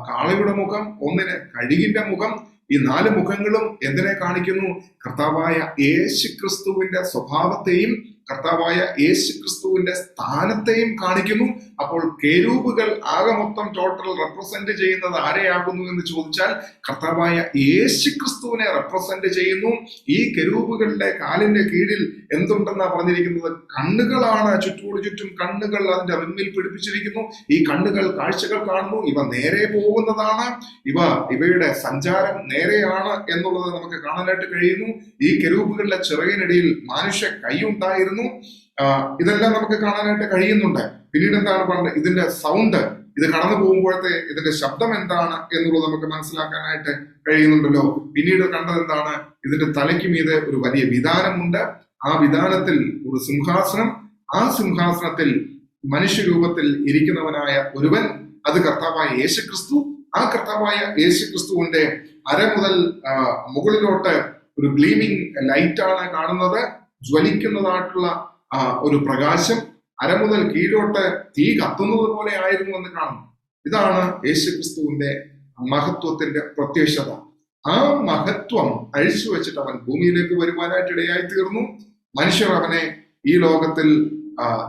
[SPEAKER 1] കാളയുടെ മുഖം, ഒന്നിന് കഴുകിന്റെ മുഖം. ഈ 4 മുഖങ്ങളും എന്തിനെ കാണിക്കുന്നു? കർത്താവായ യേശു ക്രിസ്തുവിന്റെ സ്വഭാവത്തെയും കർത്താവായ യേശു ക്രിസ്തുവിന്റെ സ്ഥാനത്തെയും കാണിക്കുന്നു. അപ്പോൾ കെരൂബുകൾ ആകെ മൊത്തം ടോട്ടൽ റെപ്രസെന്റ് ചെയ്യുന്നത് ആരെയാകുന്നു എന്ന് ചോദിച്ചാൽ കർത്താവായ യേശു ക്രിസ്തുവിനെ റെപ്രസെന്റ് ചെയ്യുന്നു. ഈ കെരൂബുകളുടെ കാലിന്റെ കീഴിൽ എന്തുണ്ടെന്നാ പറഞ്ഞിരിക്കുന്നത്? കണ്ണുകളാണ്. ചുറ്റോട് ചുറ്റും കണ്ണുകൾ അതിന്റെ റിമ്മിൽ പിടിപ്പിച്ചിരിക്കുന്നു. ഈ കണ്ണുകൾ കാഴ്ചകൾ കാണുന്നു. ഇവ നേരെ പോകുന്നതാണ്. ഇവയുടെ സഞ്ചാരം നേരെയാണ് എന്നുള്ളത് നമുക്ക് കാണാനായിട്ട് കഴിയുന്നു. ഈ കെരൂബുകളുടെ ചിറകിനിടയിൽ മനുഷ്യ കൈ ഉണ്ടായിരുന്നു. ഇതെല്ലാം നമുക്ക് കാണാനായിട്ട് കഴിയുന്നുണ്ട്. പിന്നീട് എന്താണ് പറഞ്ഞത്? ഇതിന്റെ സൗണ്ട്, ഇത് കടന്നു പോകുമ്പോഴത്തെ ഇതിന്റെ ശബ്ദം എന്താണ് എന്നുള്ളത് നമുക്ക് മനസ്സിലാക്കാനായിട്ട് കഴിയുന്നുണ്ടല്ലോ. പിന്നീട് കണ്ടത് എന്താണ്? ഇതിന്റെ തലയ്ക്ക് മീതെ ഒരു വലിയ വിധാനമുണ്ട്. ആ വിധാനത്തിൽ ഒരു സിംഹാസനം. ആ സിംഹാസനത്തിൽ മനുഷ്യരൂപത്തിൽ ഇരിക്കുന്നവനായ ഒരുവൻ, അത് കർത്താവായ യേശു ക്രിസ്തു. ആ കർത്താവായ യേശു ക്രിസ്തുവിന്റെ അര മുതൽ മുകളിലോട്ട് ഒരു ഗ്ലീമിംഗ് ലൈറ്റാണ് കാണുന്നത്. ജ്വലിക്കുന്നതായിട്ടുള്ള ഒരു പ്രകാശം. അര മുതൽ കീഴോട്ട് തീ കത്തുന്നത് പോലെ ആയിരുന്നു എന്ന് കാണുന്നു. ഇതാണ് യേശു ക്രിസ്തുവിന്റെ മഹത്വത്തിന്റെ പ്രത്യക്ഷത. ആ മഹത്വം അഴിച്ചു വെച്ചിട്ട് അവൻ ഭൂമിയിലേക്ക് വരുവാനായിട്ട് ഇടയായി തീർന്നു. മനുഷ്യർ അവനെ ഈ ലോകത്തിൽ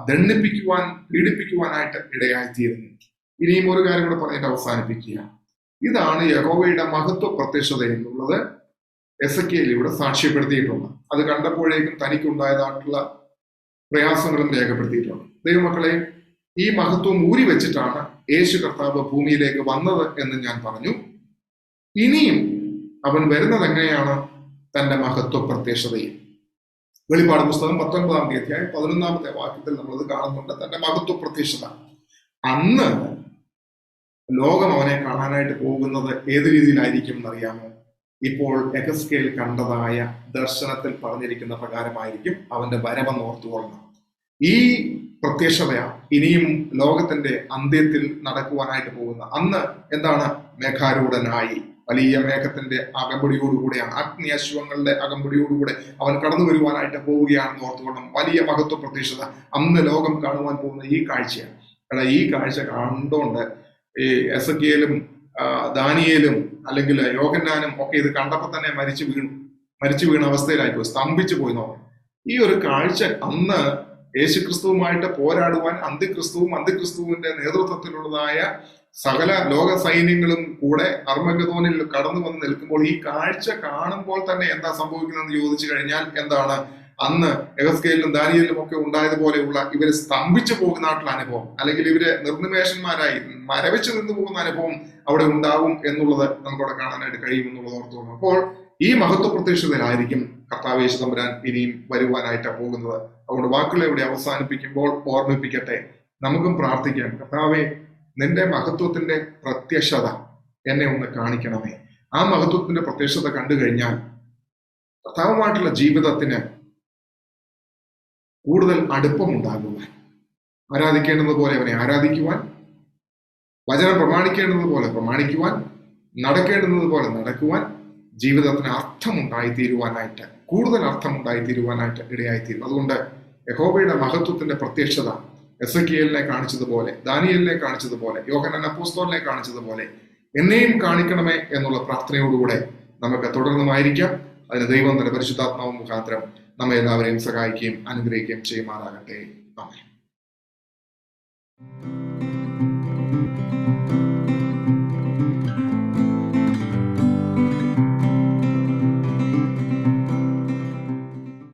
[SPEAKER 1] ദണ്ഡിപ്പിക്കുവാൻ, പീഡിപ്പിക്കുവാനായിട്ട് ഇടയായി തീർന്നു. ഇനിയും ഒരു കാര്യം കൂടെ പറഞ്ഞിട്ട് അവസാനിപ്പിക്കുക. ഇതാണ് യഹോവയുടെ മഹത്വ പ്രത്യക്ഷത എന്നുള്ളത് എസെക്കിയേൽ ഇവിടെ സാക്ഷ്യപ്പെടുത്തിയിട്ടുണ്ട്. അത് കണ്ടപ്പോഴേക്കും തനിക്കുണ്ടായതായിട്ടുള്ള പ്രയാസങ്ങളും രേഖപ്പെടുത്തിയിട്ടുണ്ട്. ദൈവമക്കളെ, ഈ മഹത്വം ഊരി വെച്ചിട്ടാണ് യേശു കർത്താവ് ഭൂമിയിലേക്ക് വന്നത് എന്ന് ഞാൻ പറഞ്ഞു. ഇനിയും അവൻ വരുന്നത് എങ്ങനെയാണ്? തന്റെ മഹത്വ പ്രത്യക്ഷതയിൽ. വെളിപ്പാട് പുസ്തകം 19-ാം അധ്യായം 11-ാമത്തെ വാക്യത്തിൽ നമ്മളത് കാണുന്നുണ്ട്, തന്റെ മഹത്വ പ്രത്യക്ഷത. അന്ന് ലോകം അവനെ കാണാനായിട്ട് പോകുന്നത് ഏത് രീതിയിലായിരിക്കും എന്നറിയാമോ? ഇപ്പോൾ എഹെസ്കേൽ കണ്ടതായ ദർശനത്തിൽ പറഞ്ഞിരിക്കുന്ന പ്രകാരമായിരിക്കും അവന്റെ വരവെന്ന് ഓർത്തുകൊള്ളണം. ഈ പ്രത്യക്ഷത ഇനിയും ലോകത്തിന്റെ അന്ത്യത്തിൽ നടക്കുവാനായിട്ട് പോകുന്ന അന്ന് എന്താണ്? മേഘാരൂഢനായി വലിയ മേഘത്തിന്റെ അകമ്പടിയോടുകൂടെയാണ്, അഗ്നി അശ്വങ്ങളുടെ അകമ്പടിയോടുകൂടെ അവൻ കടന്നു വരുവാനായിട്ട് പോവുകയാണെന്ന് ഓർത്തുകൊള്ളണം. വലിയ മഹത്വ പ്രത്യക്ഷത അന്ന് ലോകം കാണുവാൻ പോകുന്ന ഈ കാഴ്ചയാണ്. കാരണം ഈ കാഴ്ച കണ്ടുകൊണ്ട് ഈ എസെക്കിയേലും ദാനിയേലും അല്ലെങ്കിൽ യോഹന്നാനും ഒക്കെ ഇത് കണ്ടപ്പോൾ തന്നെ മരിച്ചു വീണ അവസ്ഥയിലായിപ്പോയി, സ്തംഭിച്ചു പോയി നോക്കാം. ഈ ഒരു കാഴ്ച അന്ന് യേശുക്രിസ്തുവുമായിട്ട് പോരാടുവാൻ അന്ത്യക്രിസ്തുവിന്റെ നേതൃത്വത്തിലുള്ളതായ സകല ലോക സൈന്യങ്ങളും കൂടെ അർമഗദോനിൽ കടന്നു വന്ന് നിൽക്കുമ്പോൾ ഈ കാഴ്ച കാണുമ്പോൾ തന്നെ എന്താ സംഭവിക്കുന്നതെന്ന് ചോദിച്ചു കഴിഞ്ഞാൽ എന്താണ്? അന്ന് എഹെസ്കേലിലും ദാനിയേലിലും ഒക്കെ ഉണ്ടായതുപോലെയുള്ള ഇവര് സ്തംഭിച്ചു പോകുന്നതായിട്ടുള്ള അനുഭവം, അല്ലെങ്കിൽ ഇവര് നിർനിമേഷന്മാരായി മരവിച്ചു നിന്ന് പോകുന്ന അനുഭവം അവിടെ ഉണ്ടാവും എന്നുള്ളത് നമുക്കവിടെ കാണാനായിട്ട് കഴിയും എന്നുള്ളത് ഓർത്തോണം. അപ്പോൾ ഈ മഹത്വ പ്രത്യക്ഷതയിലായിരിക്കും കർത്താവ് യേശു തമ്പുരാൻ ഇനിയും വരുവാനായിട്ട് പോകുന്നത്. അതുകൊണ്ട് വാക്കുകളെ ഇവിടെ അവസാനിപ്പിക്കുമ്പോൾ ഓർമ്മിപ്പിക്കട്ടെ, നമുക്കും പ്രാർത്ഥിക്കാം, കർത്താവെ നിന്റെ മഹത്വത്തിന്റെ പ്രത്യക്ഷത എന്നെ ഒന്ന് കാണിക്കണമേ. ആ മഹത്വത്തിന്റെ പ്രത്യക്ഷത കണ്ടു കഴിഞ്ഞാൽ കർത്താവുമായിട്ടുള്ള ജീവിതത്തിന് കൂടുതൽ അടുപ്പമുണ്ടാകുവാൻ, ആരാധിക്കേണ്ടത് പോലെ അവനെ ആരാധിക്കുവാൻ, വചനം പ്രമാണിക്കേണ്ടത് പോലെ പ്രമാണിക്കുവാൻ, നടക്കേണ്ടുന്നത് പോലെ നടക്കുവാൻ, ജീവിതത്തിന് അർത്ഥമുണ്ടായി തീരുവാനായിട്ട്, കൂടുതൽ അർത്ഥമുണ്ടായി തീരുവാനായിട്ട് ഇടയായിത്തീരും. അതുകൊണ്ട് യഹോവയുടെ മഹത്വത്തിന്റെ പ്രത്യക്ഷത എസെക്കിയേലിനെ കാണിച്ചതുപോലെ, ദാനിയേലിനെ കാണിച്ചതുപോലെ, യോഹന്നാൻ അപ്പോസ്തലനെ കാണിച്ചതുപോലെ എന്നെയും കാണിക്കണമേ എന്നുള്ള പ്രാർത്ഥനയോടുകൂടെ നമുക്ക് തുടർന്നുമായിരിക്കാം. അതിന് ദൈവം തന്റെ പരിശുദ്ധാത്മാവ് മുഖാന്തരം നമ്മെ എല്ലാവരെയും സഹായിക്കുകയും അനുഗ്രഹിക്കുകയും ചെയ്യുമാറാകട്ടെ. ആമേൻ.